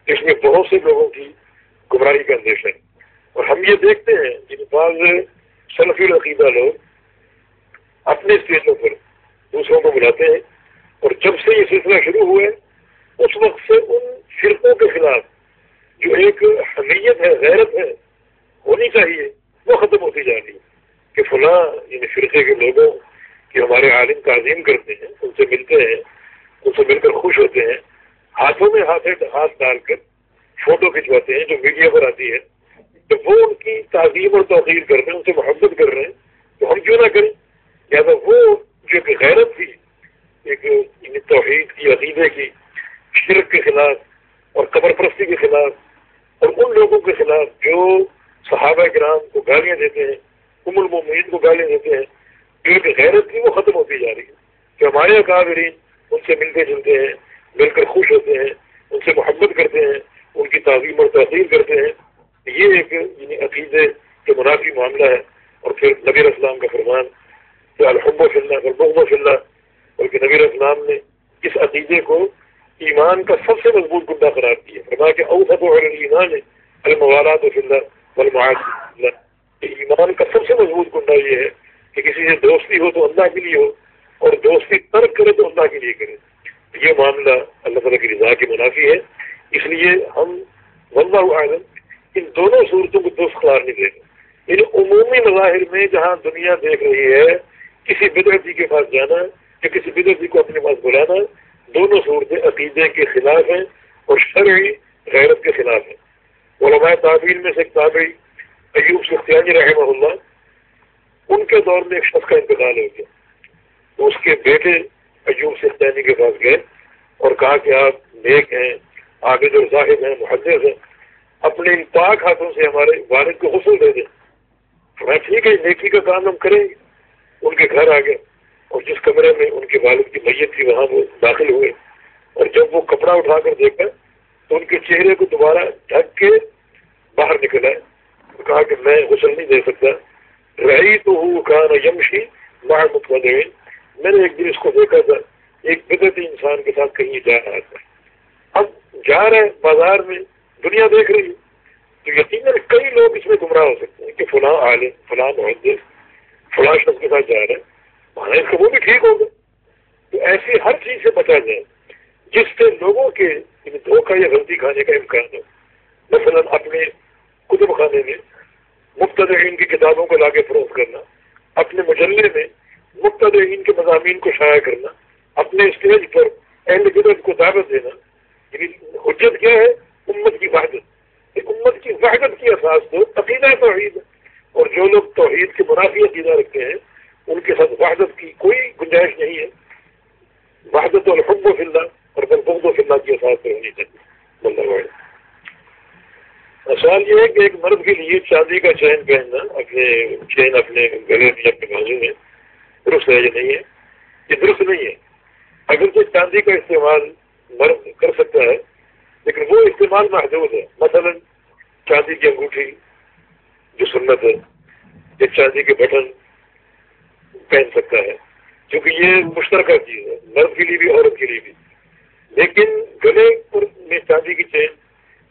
اس میں بہت سے لوگوں کی گمراہی کا اندیشہ ہے. اور ہم یہ دیکھتے ہیں کہ بعض سلفی العقیدہ لوگ اپنے اسٹیجوں پر دوسروں کو بلاتے ہیں, اور جب سے یہ سلسلہ شروع ہوا ہے اس وقت سے ان فرقوں کے خلاف جو ایک حمیت ہے, غیرت ہے, ہونی چاہیے, وہ ختم ہوتی جا رہی ہے. کہ فلاں یعنی فرقے کے لوگوں کہ ہمارے عالم تعظیم کرتے ہیں, ان سے ملتے ہیں, ان سے مل کر خوش ہوتے ہیں, ہاتھوں میں ہاتھ ڈال کر فوٹو کھنچواتے ہیں جو میڈیا پر آتی ہے, تو وہ ان کی تعظیم اور توقیر کر رہے ہیں, ان سے محبت کر رہے ہیں, تو ہم کیوں نہ کریں. لہٰذا وہ جو ایک غیرت تھی, ایک توحید کی, عقیدے کی, شرک کے خلاف اور قبر پرستی کے خلاف, اور ان لوگوں کے خلاف جو صحابہ کرام کو گالیاں دیتے ہیں, ام المومنین کو گالیاں دیتے ہیں, جو ایک غیرت تھی وہ ختم ہوتی جا رہی ہے. کہ ہمارے اکابرین ان سے ملتے جلتے ہیں, مل کر خوش ہوتے ہیں, ان سے محبت کرتے ہیں, ان کی تعظیم اور تحقیر کرتے ہیں. یہ ایک یعنی عقیدے کے منافی معاملہ ہے. اور پھر نبی اسلام کا فرمان کہ الحب فی اللہ والبغض فی اللہ, بلکہ نبی اسلام نے اس عقیدے کو ایمان کا سب سے مضبوط گنڈا قرار دیا. فرمایا کہ اوثق علی الایمان الموالات فی اللہ والمعاصی فی اللہ. ایمان کا سب سے مضبوط گنڈا یہ ہے کہ کسی سے دوستی ہو تو اللہ کے لیے ہو, اور دوستی ترک کرے تو اللہ کے لیے کرے. یہ معاملہ اللہ تعالیٰ کی رضا کے منافی ہے. اس لیے ہم واللہ اعلم ان دونوں صورتوں کو درست قرار نہیں دے گا. یعنی عمومی مظاہر میں جہاں دنیا دیکھ رہی ہے کسی بدعتی کے پاس جانا یا کسی بدعتی کو اپنے پاس بلانا، دونوں صورتیں عقیدے کے خلاف ہیں اور شرعی غیرت کے خلاف ہیں. علماء تابعین میں سے ایک تابعی ایوب سختیانی رحمہ اللہ، ان کے دور میں ایک شخص کا انتقال ہو گیا. تو اس کے بیٹے ایوب سختیانی کے پاس گئے اور کہا کہ آپ نیک ہیں، عابد اور زاہد ہیں، محدث ہیں، اپنے ان پاک ہاتھوں سے ہمارے والد کو غسل دے دیں. فرمایا ٹھیک ہے، نیکی کا کام ہم کریں گے. ان کے گھر آ گئے اور جس کمرے میں ان کے والد کی میت تھی وہاں وہ داخل ہوئے، اور جب وہ کپڑا اٹھا کر دیکھا تو ان کے چہرے کو دوبارہ ڈھک کے باہر نکل آئے. کہا کہ میں غسل نہیں دے سکتا. رہی تو ہوں کان یمشی مع متبعین، میں نے ایک دن اس کو دیکھا تھا ایک بدعتی انسان کے ساتھ کہیں جا رہا تھا. اب جا رہے بازار میں، دنیا دیکھ رہی ہے، تو یقیناً کئی لوگ اس میں گمراہ ہو سکتے ہیں کہ فلاں عالم، فلاں محدث فلاں شخص کے ساتھ جا رہا ہے، مانا اس کا وہ بھی ٹھیک ہوگا. تو ایسی ہر چیز سے بچا جائے جس سے لوگوں کے دھوکہ یا غلطی کھانے کا امکان ہو. مثلاً اپنے کتب خانے میں مبتدعین کی کتابوں کو لا کے فروخت کرنا، اپنے مجلے میں مبتدعین کے مضامین کو شائع کرنا، اپنے اسٹیج پر اہل بدعت کو دعوت دینا. یعنی حجت کیا ہے؟ امت کی وحدت. امت کی وحدت کی اساس تو عقیدہ توحید ہے، اور جو لوگ توحید کے منافی عقیدہ رکھتے ہیں ان کے ساتھ وحدت کی کوئی گنجائش نہیں ہے. وحدت الحب فی اللہ اور البغض فی اللہ کی اساس پر ہونی چاہیے. اللہ. سوال یہ ہے کہ ایک مرد کے لیے چاندی کا چین پہننا، اپنے چین اپنے گلے میں اپنے بازو میں، درست ہے یا نہیں ہے؟ یہ درست نہیں ہے. اگرچہ چاندی کا استعمال مرد کر سکتا ہے لیکن وہ استعمال محدود ہے. مثلا چاندی کی انگوٹھی جو سنت ہے، یا چاندی کے بٹن پہن سکتا ہے کیونکہ یہ مشترکہ چیز ہے، مرد کے لیے بھی عورت کے لیے بھی. لیکن گلے میں چاندی کی چین،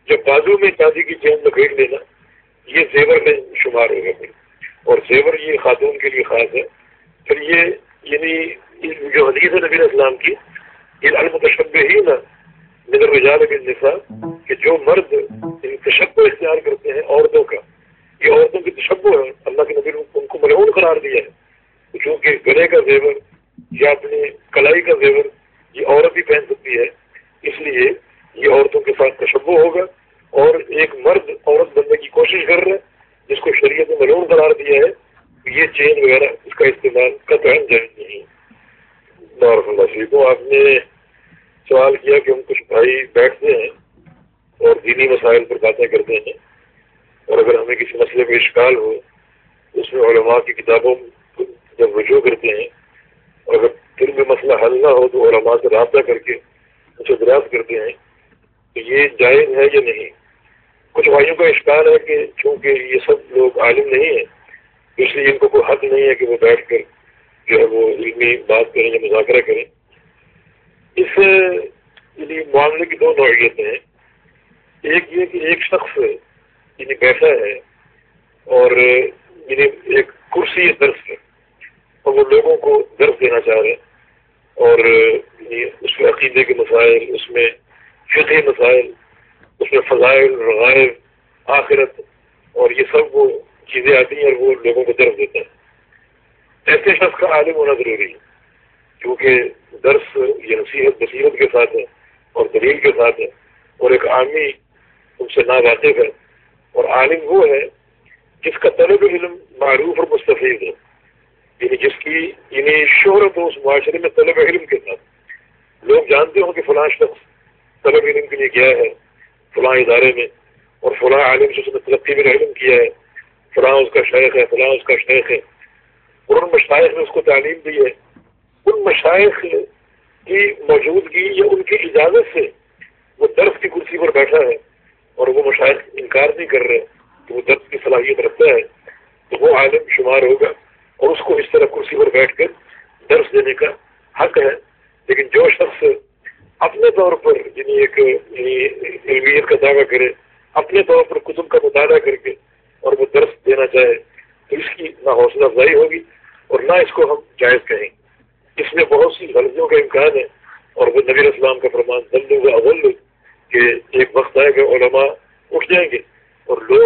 جب بازو میں چاندی کی چین لپیٹ لینا، یہ زیور میں شمار ہوگا پھر، اور زیور یہ خاتون کے لیے خاص ہے. پھر یہ یعنی جو حدیث ہے نبی علیہ السلام کی، یہ المتشبہین من الرجال بالنساء، کہ جو مرد تشبہ اختیار کرتے ہیں عورتوں کا، یہ عورتوں کی تشبہ ہے. اللہ کے نبی نے ان کو ملعون قرار دیا ہے، چونکہ گلے کا زیور یا اپنے کلائی کا زیور یہ عورت بھی پہن سکتی ہے، اس لیے یہ عورتوں کے ساتھ تشبہ ہوگا. اور ایک مرد عورت بننے کی کوشش کر رہا ہے جس کو شریعت نے ملعون قرار دیا ہے، یہ چین وغیرہ اس کا استعمال قطعاً جائز نہیں. بارک اللہ فیکم. آپ نے سوال کیا کہ ہم کچھ بھائی بیٹھتے ہیں اور دینی مسائل پر باتیں کرتے ہیں، اور اگر ہمیں کسی مسئلے میں اشکال ہو اس میں علماء کی کتابوں جب رجوع کرتے ہیں، اور اگر پھر بھی مسئلہ حل نہ ہو تو علماء سے رابطہ کر کے اسے دریافت کرتے ہیں، تو یہ جائز ہے یا نہیں؟ کچھ بھائیوں کا اشکال ہے کہ چونکہ یہ سب لوگ عالم نہیں ہیں اس لیے ان کو کوئی حق نہیں ہے کہ وہ بیٹھ کر جو ہے وہ علمی بات کریں یا مذاکرہ کریں. اس یعنی معاملے کی دو نوعیتیں ہیں. ایک یہ کہ ایک شخص یعنی بیٹھا ہے اور یعنی ایک کرسی درس ہے اور وہ لوگوں کو درس دینا چاہ رہے ہیں، اور یعنی اس میں عقیدے کے مسائل، اس میں فقہی مسائل، اس میں فضائل، رغائب، آخرت اور یہ سب وہ چیزیں آتی ہیں اور وہ لوگوں کو درس دیتا ہے. ایسے شخص کا عالم ہونا ضروری ہے کیونکہ درس یہ نصیحت بصیرت کے ساتھ ہے اور دلیل کے ساتھ ہے، اور ایک عامی ان سے ناواقف ہے. اور عالم وہ ہے جس کا طلب علم معروف اور مستفید ہے، یعنی جس کی یعنی شہرت ہو اس معاشرے میں طلب علم کے ساتھ، لوگ جانتے ہوں کہ فلاں شخص طلب علم کے لیے گیا ہے فلاں ادارے میں، اور فلاں عالم سے اس نے تلقی میں علم کیا ہے، فلاں اس کا شیخ ہے، فلاں اس کا شیخ ہے، اور ان مشائخ نے اس کو تعلیم دی ہے. ان مشائخ کی موجودگی یا ان کی اجازت سے وہ درس کی کرسی پر بیٹھا ہے اور وہ مشائخ انکار نہیں کر رہے کہ وہ درس کی صلاحیت رکھتا ہے، تو وہ عالم شمار ہوگا اور اس کو اس طرح کرسی پر بیٹھ کر درس دینے کا حق ہے. لیکن جو شخص اپنے طور پر یعنی ایک علمیت کا دعویٰ کرے، اپنے طور پر کتب کا مطالعہ کر کے اور وہ درس دینا چاہے، تو اس کی نہ حوصلہ افزائی ہوگی اور نہ اس کو ہم جائز کہیں. اس میں بہت سی غلطیوں کا امکان ہے، اور وہ نبی علیہ السلام کا فرمان دلو و اضل کہ ایک وقت آئے گا علماء اٹھ جائیں گے اور لوگ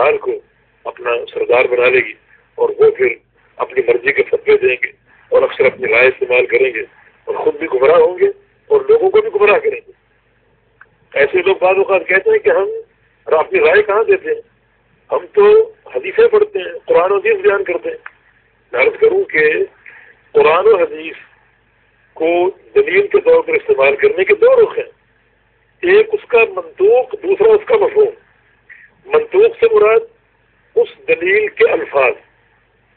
استعمال کو اپنا سردار بنا لے گی اور وہ پھر اپنی مرضی کے فتوے دیں گے اور اکثر اپنی رائے استعمال کریں گے اور خود بھی گمراہ ہوں گے اور لوگوں کو بھی گمراہ کریں گے. ایسے لوگ بعض اوقات کہتے ہیں کہ ہم اپنی رائے کہاں دیتے ہیں, ہم تو حدیثیں پڑھتے ہیں, قرآن و حدیث بیان کرتے ہیں. میں عرض کروں کہ قرآن و حدیث کو دلیل کے طور پر استعمال کرنے کے دو رخ ہیں. ایک اس کا منطوق, دوسرا اس کا مفہوم. منطوق سے مراد اس دلیل کے الفاظ,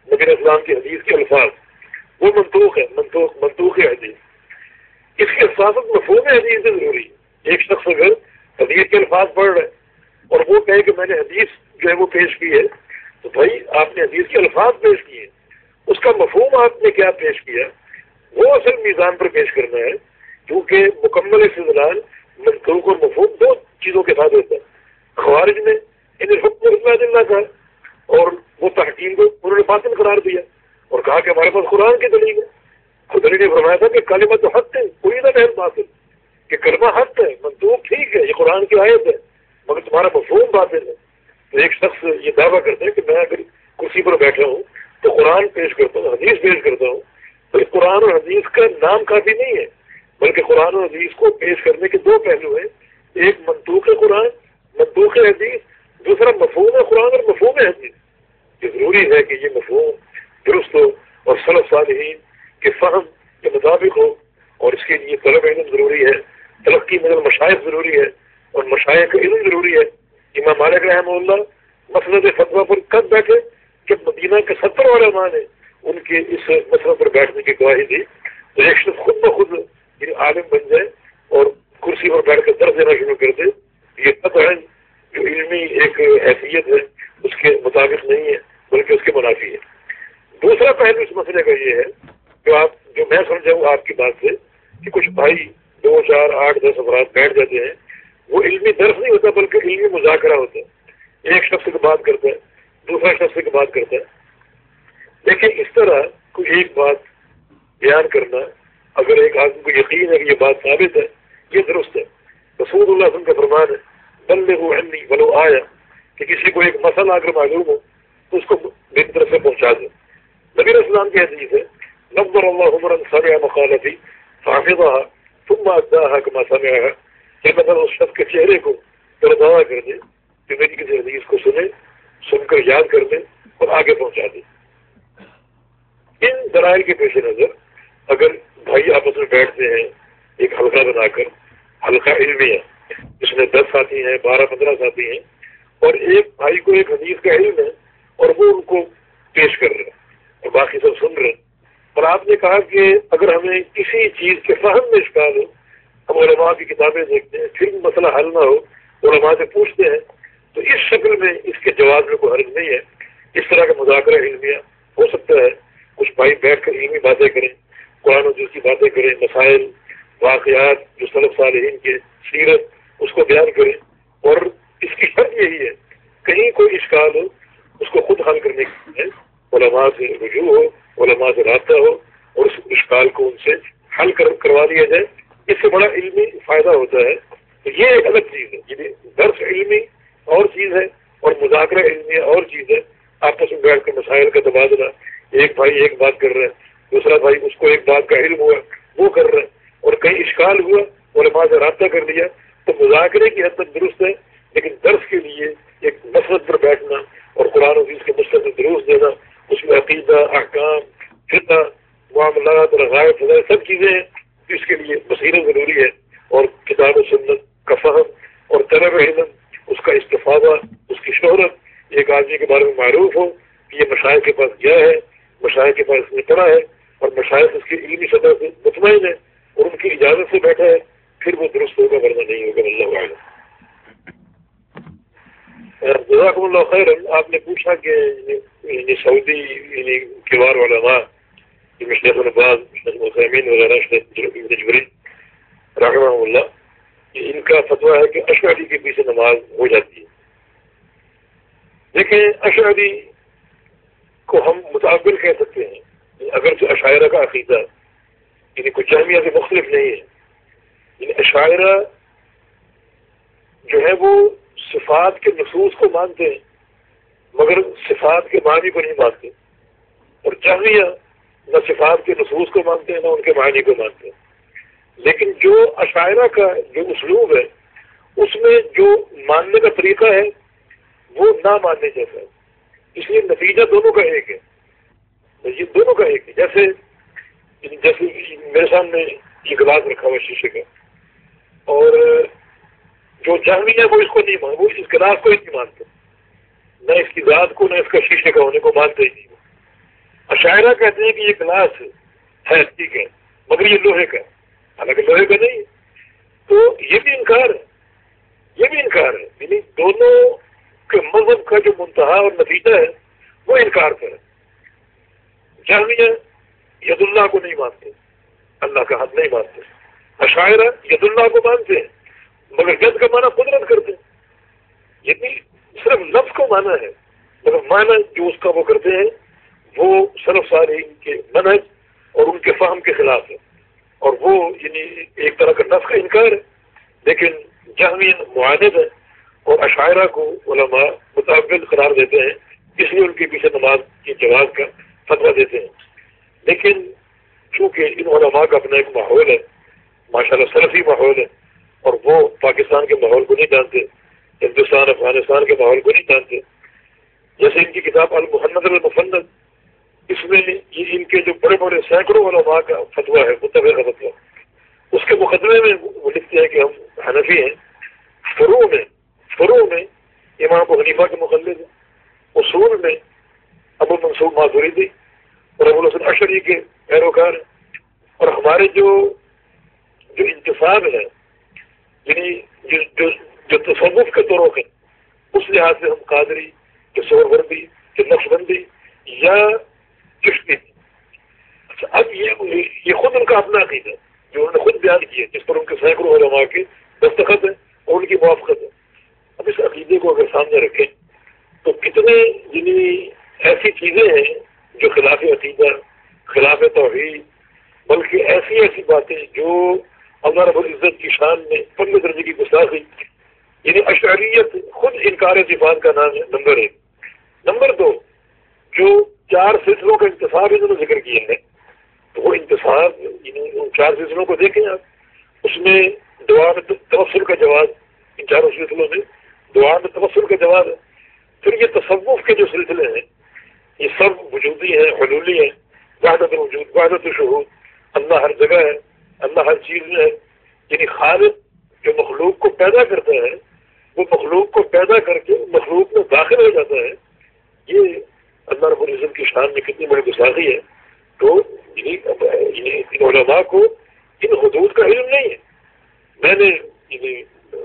نبی اسلام کی حدیث کے الفاظ, وہ منطوق ہے, منطوق حدیث. اس کے ساتھ مفہوم حدیث سے ضروری ہے. ایک شخص اگر حدیث کے الفاظ پڑھ رہے اور وہ کہے کہ میں نے حدیث جو ہے وہ پیش کی ہے, تو بھائی آپ نے حدیث کے الفاظ پیش کیے, اس کا مفہوم آپ نے کیا پیش کیا وہ اصل میزان پر پیش کرنا ہے. کیونکہ مکمل استدلال منطوق اور مفہوم دو چیزوں کے ساتھ ہوتا ہے. خوارج نے انہیں حکم اللہ کہا اور وہ تحکیم کو انہوں نے باطل قرار دیا اور کہا کہ ہمارے پاس قرآن کی دلیل ہے. خدا نے فرمایا تھا کہ کلمہ تو حق ہے, کوئی نہ محل باطل, کہ کلمہ حق ہے, منطوق ٹھیک ہے, یہ قرآن کی آیت ہے, مگر تمہارا مفہوم باطل ہے. تو ایک شخص یہ دعویٰ کرتا ہے کہ میں اگر کرسی پر بیٹھا ہوں تو قرآن پیش کرتا ہوں, حدیث پیش کرتا ہوں, تو یہ قرآن اور حدیث کا نام کافی نہیں ہے, بلکہ قرآن اور حدیث کو پیش کرنے کے دو پہلو ہیں. ایک منطوق قرآن, منطوق حدیث, دوسرا مفہوم قرآن اور مفہوم حدیث. یہ ضروری ہے کہ یہ مفہوم درست ہو اور سلف صالحین کے فہم کے مطابق ہو, اور اس کے لیے طلب علم ضروری ہے, تلقی من المشائخ ضروری ہے, اور مشائخ کا علم ضروری ہے. امام مالک رحمہ اللہ مسند فتویٰ پر کب بیٹھے کہ مدینہ کے 70 علماء نے ان کے اس مسئلہ پر بیٹھنے کی گواہی دی. تو ایک شخص خود بخود عالم بن جائے اور کرسی پر بیٹھ کر درس دینا شروع کر دے, یہ قطعاً جو علمی ایک حیثیت ہے اس کے مطابق نہیں ہے, بلکہ اس کے منافی ہے. دوسرا پہلو اس مسئلے کا یہ ہے جو میں سمجھاؤں آپ کی بات سے, کہ کچھ بھائی 2, 4, 8, 10 افراد بیٹھ جاتے ہیں, وہ علمی درس نہیں ہوتا بلکہ علمی مذاکرہ ہوتا ہے. ایک شخص کی بات کرتا ہے, دوسرا شخص کی بات کرتا ہے. لیکن اس طرح کوئی ایک بات بیان کرنا, اگر ایک آدمی کو یقین ہے کہ یہ بات ثابت ہے, یہ درست ہے. رسول اللہ صلی اللہ علیہ وسلم کا فرمان ہے بلغوا عنی ولو آیا, کہ کسی کو ایک مسئلہ اگر معلوم ہو تو اس کو میری طرف سے پہنچا دو. نبی علیہ السلام کی حدیث ہے نظر اللہ عمرا سمع مقالتی فحفظها ثم اداها كما سمعها, کہ مثلا اس شخص کے چہرے کو پردہ کر دے کہ میری کسی حدیث کو سن کر یاد کر دے اور آگے پہنچا دے. ان دلائل کے پیش نظر اگر بھائی آپس میں بیٹھتے ہیں ایک حلقہ بنا کر, حلقہ علمی ہے, اس میں 10 ساتھی ہیں, 12, 15 ساتھی ہیں, اور ایک بھائی کو ایک حدیث کا علم ہے اور وہ ان کو پیش کر رہے ہیں اور باقی سب سن رہے ہیں. اور آپ نے کہا کہ اگر ہمیں کسی چیز کے فہم میں اشکال ہو, ہم علماء کی کتابیں دیکھتے ہیں, پھر بھی مسئلہ حل نہ ہو, علماء سے پوچھتے ہیں, تو اس شکل میں اس کے جواب میں کوئی حرج نہیں ہے. اس طرح کا مذاکرہ علمیہ ہو سکتا ہے. کچھ بھائی بیٹھ کر علمی باتیں کریں, قرآن و حدیث کی باتیں کریں, مسائل واقعات جو سلف صالحین کے سیرت اس کو بیان کریں, اور اس کی شرط یہی ہے کہیں کوئی اشکال ہو اس کو خود حل کرنے کے لیے علماء سے رجوع ہو, علماء سے رابطہ ہو, اور اس اشکال کو ان سے حل کروا دیا جائے. اس سے بڑا علمی فائدہ ہوتا ہے. تو یہ ایک الگ چیز ہے, یعنی درس علمی اور چیز ہے اور مذاکرہ علمی اور چیز ہے. آپس میں بیٹھ کر مسائل کا تبادلہ, ایک بھائی ایک بات کر رہے ہیں, دوسرا بھائی اس کو ایک بات کا علم ہوا وہ کر رہے ہیں, اور کہیں اشکال ہوا علماء سے رابطہ کر لیا, تو مذاکرے کی حد تک درست ہے. لیکن درس کے لیے ایک مسند پر بیٹھنا اور قرآن و حدیث کے مستند دروس دینا, اس میں عقیدہ, احکام, فقہ, معاملات, رغائب, فضائل سب چیزیں ہیں. اس کے لیے بصیرت ضروری ہے, اور کتاب و سنت کا فہم اور طلب علم, اس کا استفادہ, اس کی شہرت, ایک آدمی کے بارے میں معروف ہو کہ یہ مشائخ کے پاس گیا ہے, مشائخ کے پاس اس نے پڑھا ہے, اور مشائخ اس کی علمی سطح سے مطمئن ہے اور ان کی اجازت سے بیٹھا ہے, پھر وہ درست ہوگا, ورنہ نہیں ہوگا. اللہ اعلم. جزاکم اللہ خیرا. آپ نے پوچھا کہ سعودی کبار علماء شیخ الباز, شیخ عثیمین وغیرہ, شیخ ابن جبرین رحمہ اللہ, ان کا فتویٰ ہے کہ اشعری کے پیچھے نماز ہو جاتی ہے. دیکھیں, اشعری کو ہم متعبر کہہ سکتے ہیں, اگرچہ اشاعرہ کا عقیدہ یعنی کچھ جہمیہ سے مختلف نہیں ہے. یعنی اشاعرہ جو ہے وہ صفات کے نصوص کو مانتے ہیں, مگر صفات کے معنی کو نہیں مانتے، اور جہمیہ نہ صفات کے نصوص کو مانتے ہیں نہ ان کے معنی کو مانتے ہیں۔ لیکن جو اشاعرہ کا جو اسلوب ہے اس میں جو ماننے کا طریقہ ہے وہ نہ ماننے جیسا ہے، اس لیے نتیجہ دونوں کا ایک ہے، یہ دونوں کا ایک ہے۔ جیسے میرے سامنے یہ گلاس رکھا ہوا شیشے کا، اور جو جہمی ہے وہ اس کو نہیں مانتے، وہ اس گلاس کو ہی نہیں مانتے، نہ اس کی ذات کو نہ اس کا شیشے کا ہونے کو مانتے ہی نہیں۔ اشاعرہ کہتے ہیں کہ یہ گلاس ہے ٹھیک ہے مگر یہ لوہے کا، حالانکہ لوہے کا نہیں، تو یہ بھی انکار ہے، یہ بھی انکار ہے، یعنی دونوں کے مذہب کا جو منتہا اور نتیجہ ہے وہ انکار کرے۔ جہمیہ ید اللہ کو نہیں مانتے، اللہ کا حد نہیں مانتے، اشاعرہ ید اللہ کو مانتے ہیں مگر ید کا معنی قدرت کرتے ہیں، یعنی صرف لفظ کو مانا ہے مگر معنی جو اس کا وہ کرتے ہیں وہ سلف صالحین کے منہج اور ان کے فہم کے خلاف ہے، اور وہ یعنی ایک طرح کا نفس کا انکار ہے۔ لیکن جہمی معاند ہے اور اشاعرہ کو علماء متعبد قرار دیتے ہیں، اس لیے ان کے پیچھے نماز کی جواز کا فتویٰ دیتے ہیں۔ لیکن چونکہ ان علماء کا اپنا ایک ماحول ہے، ماشاءاللہ سلفی ماحول ہے، اور وہ پاکستان کے ماحول کو نہیں جانتے، ہندوستان افغانستان کے ماحول کو نہیں جانتے۔ جیسے ان کی کتاب المحند المفند، اس میں یہ ان کے جو بڑے بڑے سینکڑوں علماء کا فتویٰ ہے، متفق فتویٰ، اس کے مقدمے میں وہ لکھتے ہیں کہ ہم حنفی ہیں، فروع میں امام ابو حنیفہ کے مقلد ہیں، اصول میں ابو منصور ماتریدی اور ابو الحسن اشعری کے پیروکار ہیں، اور ہمارے جو انتصاب ہے یعنی جو تصوف کے طرق ہیں اس لحاظ سے ہم قادری کہ سہروردی کہ نقشبندی یا چشتی۔ اچھا، اب یہ خود ان کا اپنا عقیدہ ہے جو انہوں نے خود بیان کیا، جس پر ان کے سینکڑوں علماء کے دستخط ہیں اور ان کی موافقت ہے۔ اب اس عقیدے کو اگر سامنے رکھیں تو کتنے یعنی ایسی چیزیں ہیں جو خلاف عقیدہ، خلاف توحید، بلکہ ایسی باتیں جو اللہ رب العزت کی شان میں پہلے درجے کی گستاخی، یعنی اشعریت خود انکار صفات کا نام ہے نمبر 1۔ نمبر 2، جو 4 سلسلوں کا انتصاب انہوں نے ذکر کیا ہے، تو وہ انتصاب یعنی ان 4 سلسلوں کو دیکھیں آپ، اس میں دعا میں توسل کا جواز، ان 4 سلسلوں میں دعا میں توسل کا جواز ہے۔ پھر یہ تصوف کے جو سلسلے ہیں یہ سب وجودی ہیں، حلولی ہیں، وحدت الوجود، وحدت الشہود، اللہ ہر جگہ ہے، اللہ ہر چیز میں ہے، یعنی خالق جو مخلوق کو پیدا کرتا ہے وہ مخلوق کو پیدا کر کے مخلوق میں داخل ہو جاتا ہے۔ یہ اللہ رب العزت کی شان میں کتنی بڑی گستاخی ہے۔ تو ان علماء کو ان حدود کا علم نہیں ہے۔ میں نے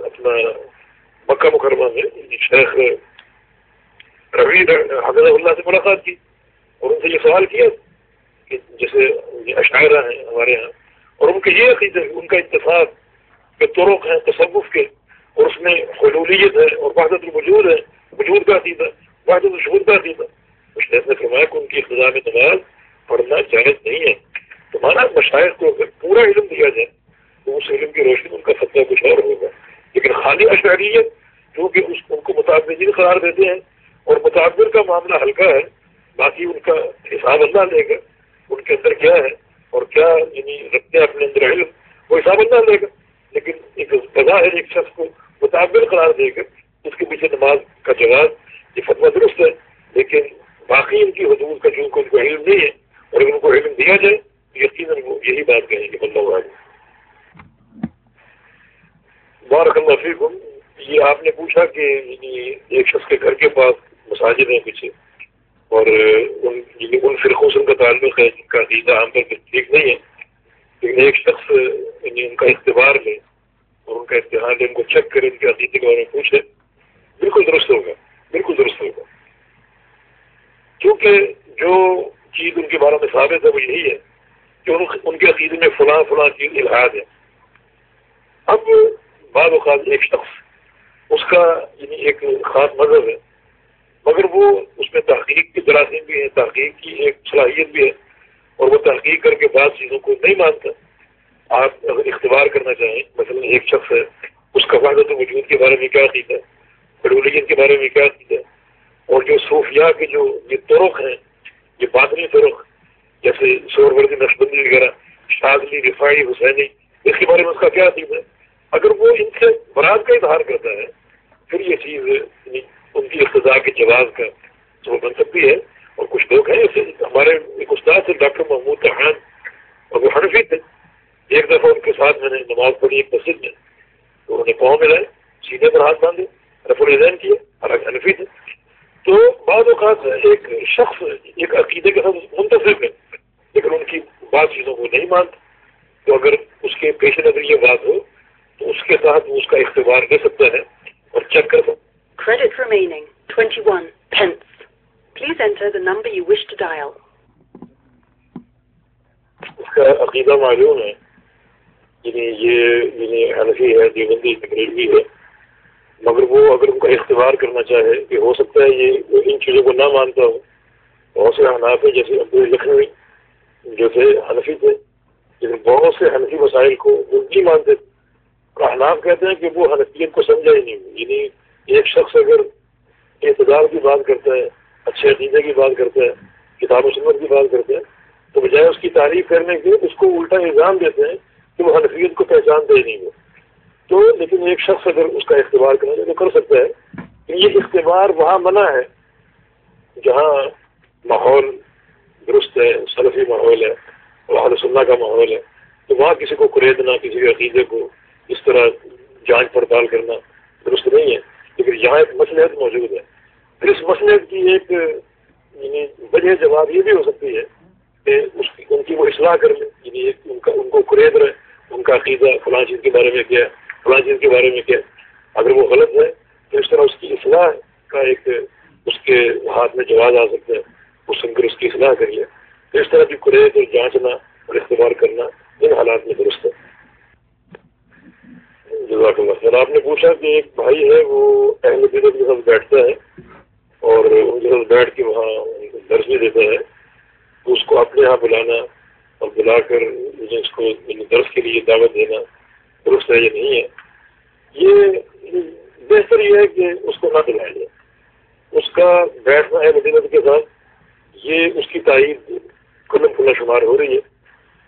اپنا مکہ مکرمہ میں شیخ ربیع حضرت اللہ سے ملاقات کی اور ان سے یہ سوال کیا کہ جیسے اشاعرہ ہیں ہمارے ہاں، اور ان کے یہ عقیدہ ہے، ان کا انتصاب کے طرق ہیں تصوف کے، اور اس میں حلولیت ہے اور وحدت الوجود ہے، وجود کا عقیدہ، وحدت الشہود کا عقیدہ۔ شیخ نے فرمایا کہ ان کی اقتداء میں نماز پڑھنا جائز نہیں ہے۔ تمہارا مشائخ کو اگر پورا علم دیا جائے تو اس علم کی روشنی میں ان کا فتویٰ کچھ اور ہوگا، لیکن خالی اشعریت کیونکہ ان کو متعبدین قرار دیتے ہیں، اور متعبد کا معاملہ ہلکا ہے، باقی ان کا حساب اللہ لے گا، ان کے اندر کیا ہے اور کیا یعنی رکھتے ہیں اپنے اندر علم، وہ حساب اللہ لے گا۔ لیکن ایک بظاہر ایک شخص کو متعبد قرار دے کر اس کے پیچھے نماز کا جواز، یہ فتویٰ درست ہے، لیکن باقی ان کی حدود کا چونکہ ان کو علم نہیں ہے، اور اگر ان کو علم دیا جائے تو یقیناً وہ یہی بات کہیں گے اللہ علیہ۔ بارک اللہ فیکم۔ یہ آپ نے پوچھا کہ یعنی ایک شخص کے گھر کے پاس مساجد ہیں کچھ، اور ان فرقوں سے ان کا تعلق ہے جن کا عقیدہ عام طور پر ٹھیک نہیں ہے، لیکن ایک شخص یعنی ان کا اختبار لے اور ان کا امتحان لے، ان کو چیک کرے، ان کے عقیدے کے بارے میں پوچھے، بالکل درست ہوگا، بالکل درست ہوگا، کیونکہ جو چیز ان کے بارے میں ثابت ہے وہ یہی ہے کہ ان کے عقیدے میں فلاں چیز الحاد ہے۔ اب بعض اوقات ایک شخص اس کا یعنی ایک خاص مذہب ہے، مگر وہ اس میں تحقیق کی جراثیم بھی ہے، تحقیق کی ایک صلاحیت بھی ہے، اور وہ تحقیق کر کے بعض چیزوں کو نہیں مانتا۔ آپ اگر اختبار کرنا چاہیں، مثلا ایک شخص ہے، اس کا وحدت وجود کے بارے میں کیا عقیدہ ہے، حلولیت کے بارے میں کیا عقیدہ ہے، اور جو صوفیاء کے جو یہ طرق ہیں، یہ باطنی طرق، جیسے سہروردی نقشبندی وغیرہ، شاذلی، رفاعی، حسینی، اس کے بارے میں اس کا کیا عقیدہ ہے؟ اگر وہ ان سے برات کا اظہار کرتا ہے پھر یہ چیز ان کی اقتضاء کے جواز کا تو بن سکتی ہے۔ اور کچھ لوگ ہیں جیسے ہمارے ایک استاد تھے ڈاکٹر محمود تہان، اور وہ حنفی تھے۔ ایک دفعہ ان کے ساتھ میں نے نماز پڑھی ایک مسجد میں، تو انہوں نے پاؤں ملائے، سینے پر ہاتھ باندھے، رفع الیدین کیے، حالانکہ حنفی تھے۔ تو بعض اوقات ایک شخص ایک عقیدے کے ساتھ منتظر ہے لیکن ان کی بعض چیزوں کو نہیں مانتا، تو اگر اس کے پیش نظر یہ بات ہو تو اس کے ساتھ وہ اس کا اختبار لے سکتا ہے اور چیک کر سکتا ہے۔ Credit remaining 21 pence. Please enter the number you wish to dial. اس کا عقیدہ معلوم ہے، یہ حنفی ہے، دیوبندی بریلوی ہے، مگر وہ اگر ان کا اختبار کرنا چاہے کہ ہو سکتا ہے یہ ان چیزوں کو نہ مانتا ہو۔ بہت سے حناف ہیں جیسے عبد الخنوی جو تھے حنفی تھے، لیکن بہت سے حنفی مسائل کو وہ نہیں مانتے تھے۔ حناف کہتے ہیں کہ وہ حنفیت کو سمجھا ہی نہیں، یعنی ایک شخص اگر اعتدال کی بات کرتا ہے، اچھے عقیدے کی بات کرتا ہے، کتاب و سنت کی بات کرتا ہے، تو بجائے اس کی تعریف کرنے کے اس کو الٹا الزام دیتے ہیں کہ وہ حنفیت کو پہچانتے ہی نہیں وہ۔ تو لیکن ایک شخص اگر اس کا اختبار کرنا تو کر سکتا ہے۔ یہ اختبار وہاں منع ہے جہاں ماحول درست ہے، سلفی ماحول ہے اور اہل سنہ کا ماحول ہے، تو وہاں کسی کو قریدنا، کسی کے عقیدے کو اس طرح جانچ پڑتال کرنا درست نہیں ہے۔ لیکن یہاں ایک مصلحت موجود ہے، پھر اس مصلحت کی ایک یعنی وجہ جواب یہ بھی ہو سکتی ہے کہ ان کی وہ اصلاح کر لیں، یعنی ان کو قرید رہے، ان کا عقیدہ فلاں چیز کے بارے میں کیا ہے، فلاں چیز کے بارے میں کیا ہے، اگر وہ غلط ہے تو اس طرح اس کی اصلاح کا ایک اس کے ہاتھ میں جواز آ سکتا ہے، اس سے اس کی اصلاح کریے۔ تو اس طرح کی قرید اور جانچنا اور اختبار کرنا ان حالات میں درست ہے۔ جزاک اللہ خیر۔ آپ نے پوچھا کہ ایک بھائی ہے وہ اہل بدعت کے ساتھ بیٹھتا ہے اور ان کے ساتھ بیٹھ کے وہاں درس بھی دیتا ہے، تو اس کو اپنے یہاں بلانا اور بلا کر اس کو درس کے لیے دعوت دینا درست ہے یا نہیں ہے؟ یہ بہتر یہ ہے کہ اس کو نہ بلایا جائے۔ اس کا بیٹھنا اہل بدعت کے ساتھ یہ اس کی تائید کلم کھلا شمار ہو رہی ہے،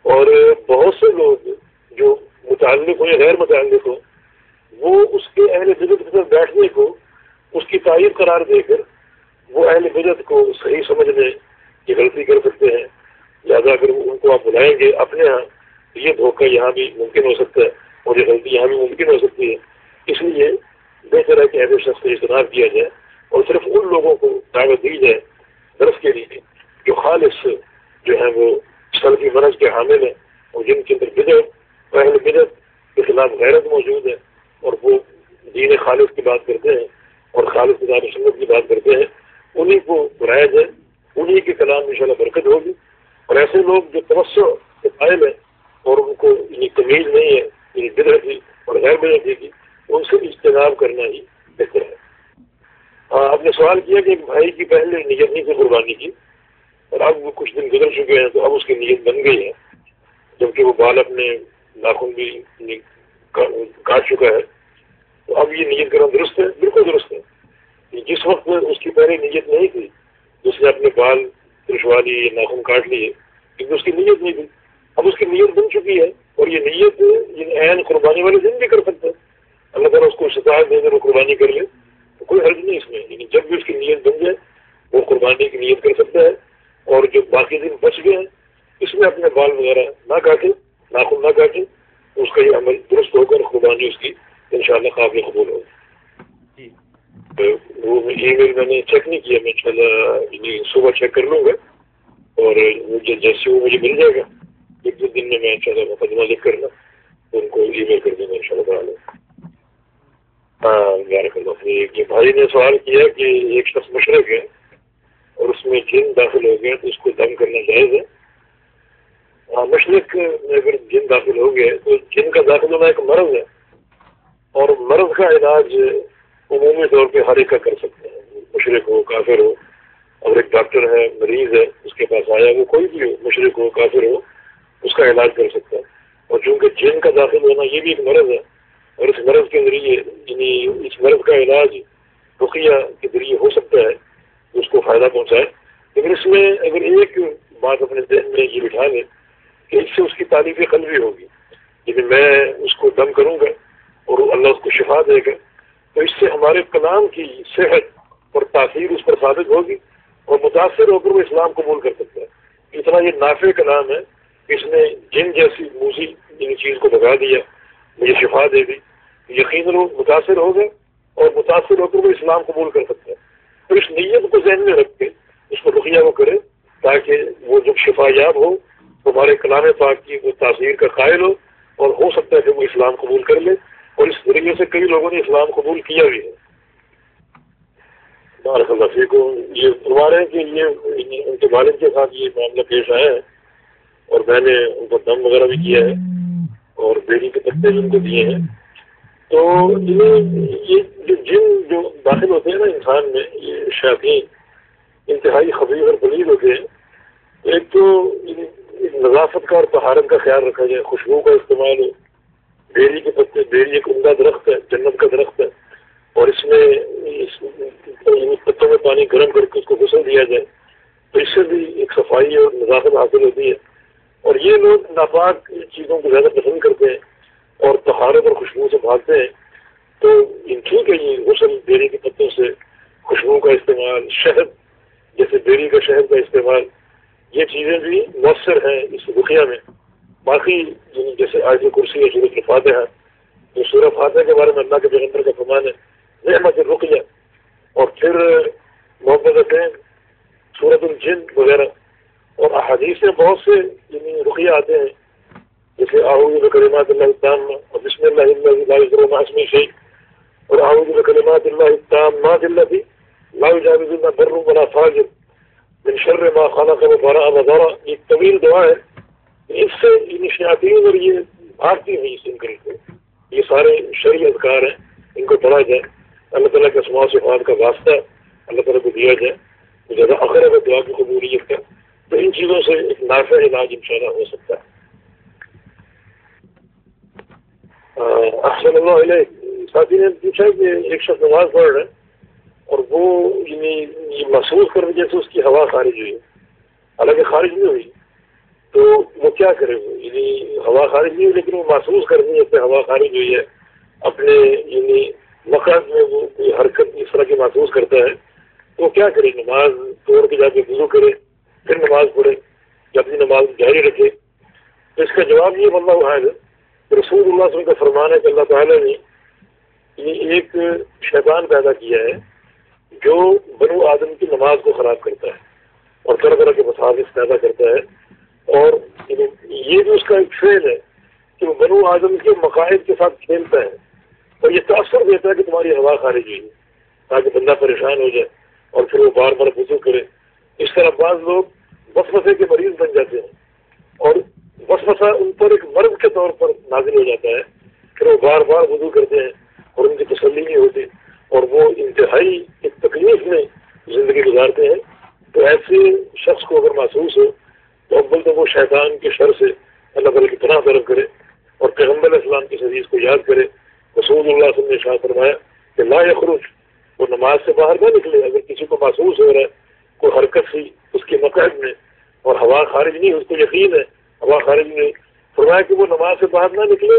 اور بہت سے لوگ جو متعلق ہو یا غیر متعلق ہو وہ اس کے اہل بدعت کے ساتھ بیٹھنے کو اس کی تائید قرار دے کر وہ اہل بدعت کو صحیح سمجھنے کی غلطی کر سکتے ہیں۔ لہٰذا اگر ان کو آپ بلائیں گے اپنے ہاں تو یہ دھوکہ یہاں بھی ممکن ہو سکتا ہے اور یہ غلطی یہاں بھی ممکن ہو سکتی ہے۔ اس لیے بہتر ہے کہ ایسے شخص کا اجتناب کیا جائے اور صرف ان لوگوں کو دعوت دی جائے درس کے لیے جو خالص جو ہے وہ سلفی منہج کے حامل ہیں اور جن کے اندر بدعت اہل بدعت کے خلاف غیرت موجود ہے اور وہ دین خالص کی بات کرتے ہیں اور خالص کتاب و سنت کی بات کرتے ہیں، انہیں کو بلایا جائے، انہیں کے کلام میں انشاءاللہ برکت ہوگی۔ اور ایسے لوگ جو توسع کے قائل ہیں اور ان کو تمیز نہیں ہے یعنی بدعتی اور غیر بدعتی کی، ان سے اجتناب کرنا ہی بہتر ہے۔ آپ نے سوال کیا کہ ایک بھائی کی پہلے نیت نہیں تھی قربانی کی اور اب وہ کچھ دن گزر چکے ہیں تو اب اس کی نیت بن گئی ہے، جبکہ وہ بال اپنے ناخن بھی کاٹ چکا ہے، تو اب یہ نیت کرنا درست ہے؟ بالکل درست ہے۔ جس وقت اس کی پہلے نیت نہیں تھی جس نے اپنے بال رشوا لیے یا ناخن کاٹ لیے کیونکہ اس کی نیت نہیں تھی، اب اس کی نیت بن چکی ہے اور یہ نیت عین قربانی والے دن بھی کر سکتا ہے۔ اللہ تعالیٰ اس کو استطاعت دے کر وہ قربانی کر لے تو کوئی حرج نہیں اس میں، یعنی جب بھی اس کی نیت بن جائے وہ قربانی کی نیت کر سکتا ہے۔ اور جو باقی دن بچ گئے ہیں اس میں اپنے بال وغیرہ نہ کاٹے، ناخن نہ کاٹے، تو اس کا یہ عمل درست ہو کر قربانی اس کی انشاءاللہ قابل قبول ہوگی۔ وہ ای میل میں نے چیک نہیں کیا، میں انشاءاللہ صبح چیک کر لوں گا اور جیسے وہ مجھے مل جائے گا ایک دو دن میں انشاءاللہ مقدمہ لکھ کرنا ان کو ای میل کر دوں گا انشاءاللہ تعالیٰ۔ بارک اللہ فیک۔ یہ بھائی نے سوال کیا کہ ایک شخص مشرک ہے اور اس میں جن داخل ہو گیا تو اس کو دم کرنا جائز ہے؟ مشرک میں اگر جن داخل ہو گئے تو جن کا داخل ہونا ایک مرض ہے اور مرض کا علاج عمومی طور پہ ہر ایک کا کر سکتے ہیں، مشرک ہو کافر ہو۔ اور ایک ڈاکٹر ہے مریض ہے اس کے پاس آیا، وہ کوئی بھی ہو، مشرک ہو کافر ہو، اس کا علاج کر سکتا ہے۔ اور چونکہ جن کا داخل ہونا یہ بھی ایک مرض ہے اور اس مرض کے ذریعے یعنی اس مرض کا علاج رقیہ کے ذریعے ہو سکتا ہے، اس کو فائدہ پہنچائے. لیکن اس میں اگر ایک بات اپنے ذہن میں یہ بٹھا لیں کہ اس سے اس کی تعریف قلبی ہوگی، لیکن میں اس کو دم کروں گا اور اللہ اس کو شفا دے گا، تو اس سے ہمارے کلام کی صحت اور تاثیر اس پر ثابت ہوگی اور متاثر ہو کر وہ اسلام قبول کر سکتا ہے. اتنا یہ نافع کلام ہے، اس نے جن جیسی موذی چیز کو بگا دیا، مجھے شفا دے دی، یقیناً وہ متاثر ہوگا اور متاثر ہو کر وہ اسلام قبول کر سکتا ہے. تو اس نیت کو ذہن میں رکھ کے اس کو رقیہ وہ کرے تاکہ وہ جب شفا یاب ہو تو ہمارے کلام پاک کی وہ تاثیر کا قائل ہو اور سکتا ہے کہ وہ اسلام قبول کر لے، اور اس ذریعے سے کئی لوگوں نے اسلام قبول کیا بھی ہے. بارک اللہ فیکم. یہ فرما رہے ہیں کہ یہ ان کے والد کے ساتھ یہ معاملہ پیش آیا ہے اور میں نے ان کو دم وغیرہ بھی کیا ہے اور بیری کے پتے بھی ان کو دیے ہیں. تو یہ جو جن جو داخل ہوتے ہیں نا انسان میں، یہ شیاطین انتہائی خبیث اور پلید ہوتے ہیں. ایک تو نظافت کا اور طہارت کا خیال رکھا جائے، خوشبو کا استعمال ہو. بیری کے پتے، بیری ایک عمدہ درخت ہے، جنت کا درخت ہے، اور اس میں پتوں میں پانی گرم کر کے اس کو غسل دیا جائے تو اس سے بھی ایک صفائی اور نظافت حاصل ہوتی ہے. اور یہ لوگ ناپاک چیزوں کو زیادہ پسند کرتے ہیں اور طہارت اور خوشبو سے بھاگتے ہیں. تو ٹھیک ہے، یہ غسل بیری کے پتوں سے، خوشبو کا استعمال، شہد جیسے بیری کا شہد کا استعمال، یہ چیزیں بھی مؤثر ہیں اس رقیہ میں. باقی جیسے آیت کرسی ہے، سورۃ الفاتحہ، تو سورۃ فاتحہ کے بارے میں اللہ کے پیغمبر کا فرمان ہے نعمت الرقیہ، اور پھر محبتین، سورۃ الجن وغیرہ، اور احادیث میں بہت سے رقیہ آتے ہیں جیسے اعوذ بکلمات اللہ التامہ اور بسم اللہ الذی لا یضر مع اسمہ شیء، اور اعوذ بکلمات اللہ التامات التی لا یجاوزهن بر ولا فاجر من شر ما خلق وبرأ وذرأ. ایک طویل دعا ہے، اس سے شیاطین اور یہ بھاگتی ہیں اس انکل کو. یہ سارے شرعی اذکار ہیں، ان کو پڑھا جائے، اللہ تعالیٰ کے اسماء و صفات کا واسطہ اللہ تعالیٰ کو دیا جائے، زیادہ اخر ہے دعا کی قبولیت کا. تو ان چیزوں سے ایک نافع علاج انشاءاللہ ہو سکتا ہے. احسن اللہ علیہ. ساتھی نے پوچھا کہ ایک شخص نماز پڑھ رہا ہے اور وہ یہ محسوس کر رہے جیسے اس کی ہوا خارج ہوئی، حالانکہ خارج نہیں ہوئی، تو وہ کیا کرے؟ وہ ہوا خارج نہیں ہوئی لیکن وہ محسوس کر رہی ہے کہ ہوا خارج ہوئی ہے. اپنے مقصد میں وہ کوئی حرکت اس طرح کی محسوس کرتا ہے تو وہ کیا کرے؟ نماز توڑ کے جا کے وضو کرے، پھر نماز پڑھے یا اپنی نماز جاری رکھے؟ تو اس کا جواب یہ واللہ اعلم. رسول اللہ صلی اللہ علیہ وسلم کا فرمان ہے کہ اللہ تعالیٰ نے یہ ایک شیطان پیدا کیا ہے جو بنو آدم کی نماز کو خراب کرتا ہے اور طرح طرح کے مصائب پیدا کرتا ہے. اور یہ بھی اس کا ایک فعل ہے کہ وہ بنو آدم کے مقاصد کے ساتھ کھیلتا ہے اور یہ تاثر دیتا ہے کہ تمہاری ہوا خارج ہوئی ہے تاکہ بندہ پریشان ہو جائے اور پھر وہ بار بار وضو کرے. اس طرح بعض لوگ وسوسے کے مریض بن جاتے ہیں اور وسوسہ ان پر ایک مرض کے طور پر نازل ہو جاتا ہے، پھر وہ بار بار وضو کرتے ہیں اور ان کی تسلی نہیں ہوتی اور وہ انتہائی ایک تکلیف میں زندگی گزارتے ہیں. تو ایسے شخص کو اگر محسوس ہو تو اول تو وہ شیطان کے شر سے اللہ تعالیٰ کی پناہ طلب کرے اور پیغمبر علیہ السلام کی حدیث کو یاد کرے. رسول اللہ صلی اللہ علیہ وسلم نے ارشاد فرمایا کہ لا یخرج، وہ نماز سے باہر نہ نکلے. اگر کسی کو محسوس ہو رہا ہے کوئی حرکت سی اس کے مقعد میں اور ہوا خارج نہیں، اس کو یقین ہے ہوا خارج نہیں، فرمایا کہ وہ نماز سے باہر نہ نکلے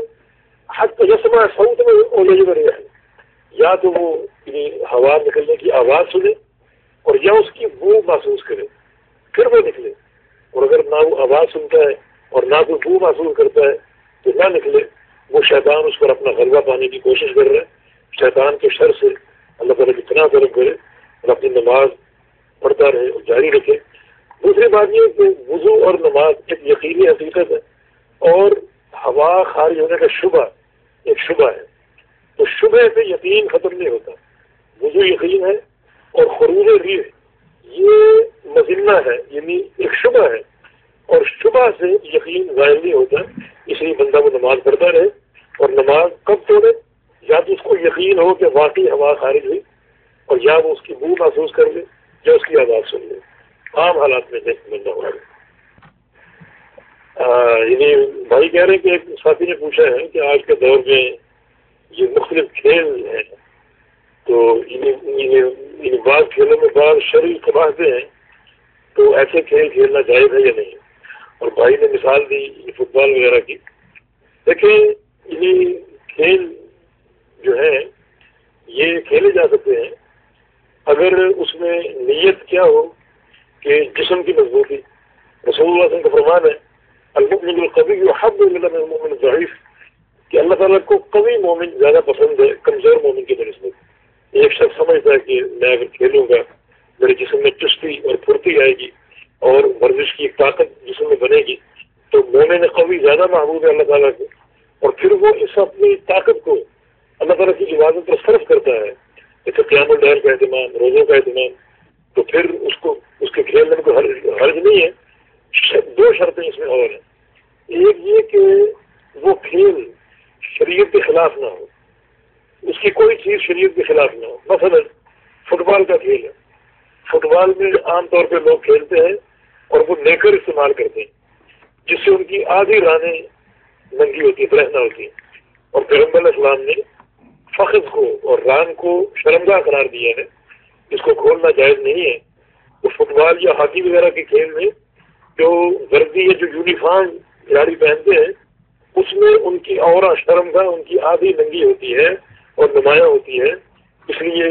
حتی یسمع صوت میں اولیہ رہے، یا تو وہ ہوا نکلنے کی آواز سنے اور یا اس کی بو محسوس کرے پھر وہ نکلے. اور اگر نہ وہ آواز سنتا ہے اور نہ کوئی بو محسوس کرتا ہے تو نہ نکلے. وہ شیطان اس پر اپنا غلبہ پانے کی کوشش کر رہا ہے. شیطان کے شر سے اللہ تعالیٰ کی پناہ طلب کرے اور اپنی نماز پڑھتا رہے اور جاری رکھے. دوسری بات یہ کہ وضو اور نماز ایک یقینی حقیقت ہے اور ہوا خارج ہونے کا شبہ ایک شبہ ہے. تو شبہ سے یقین ختم نہیں ہوتا. وضو یقین ہے اور خروج ریح یہ مظنہ ہے، یعنی ایک شبہ ہے اور شبہ سے یقین ظاہر نہیں ہوتا. اس لیے بندہ وہ نماز پڑھتا رہے اور نماز کب توڑے؟ یا تو اس کو یقین ہو کہ واقعی ہوا خارج ہوئی اور یا وہ اس کی بو محسوس کر لے یا اس کی آواز سن لے. عام حالات میں دیکھ بندہ ہو رہا ہے. یعنی بھائی کہہ رہے ہیں کہ ایک ساتھی نے پوچھا ہے کہ آج کے دور میں یہ مختلف کھیل ہیں تو بعض کھیلوں میں بعض شرعی قواعد ہیں، تو ایسے کھیل کھیلنا جائز ہے یا نہیں؟ اور بھائی نے مثال دی فٹ بال وغیرہ کی. دیکھیں یہ کھیل جو ہے یہ کھیلے جا سکتے ہیں اگر اس میں نیت کیا ہو کہ جسم کی مضبوطی. رسول اللہ صلی اللہ علیہ وسلم کا فرمان ہے المؤمن القوی احب الی اللہ من المؤمن الضعیف، کہ اللہ تعالیٰ کو قوی مومن زیادہ پسند ہے کمزور مومن کی نسبت. ایک شخص سمجھتا ہے کہ میں اگر کھیلوں گا میرے جسم میں چستی اور پھرتی آئے گی اور ورزش کی ایک طاقت جسم میں بنے گی، تو مومن قوی زیادہ محبوب ہے اللہ تعالیٰ کو، اور پھر وہ اس اپنی طاقت کو اللہ تعالیٰ کی عبادت پر صرف کرتا ہے، جیسے قیام اللیل کا اہتمام، روزوں کا اہتمام. تو پھر اس کے کھیلنے میں کوئی حرج نہیں ہے. دو شرطیں اس میں اور ہیں. ایک یہ کہ وہ کھیل شریعت کے خلاف نہ ہو، اس کی کوئی چیز شریعت کے خلاف نہ ہو. مثلا فٹ بال کا کھیل ہے، فٹ بال میں عام طور پہ لوگ کھیلتے ہیں اور وہ نیکر استعمال کرتے ہیں جس سے ان کی آدھی رانیں ننگی ہوتی ہیں، برہنہ ہوتی ہیں. اور پیغمبر علیہ السلام نے فخذ کو اور ران کو شرمگاہ قرار دیا ہے، اس کو کھولنا جائز نہیں ہے. تو فٹ بال یا ہاکی وغیرہ کے کھیل میں جو وردی یا جو یونیفارم کھلاڑی پہنتے ہیں اس میں ان کی عورت شرمگاہ ان کی آدھی ننگی ہوتی ہے اور نمایاں ہوتی ہے. اس لیے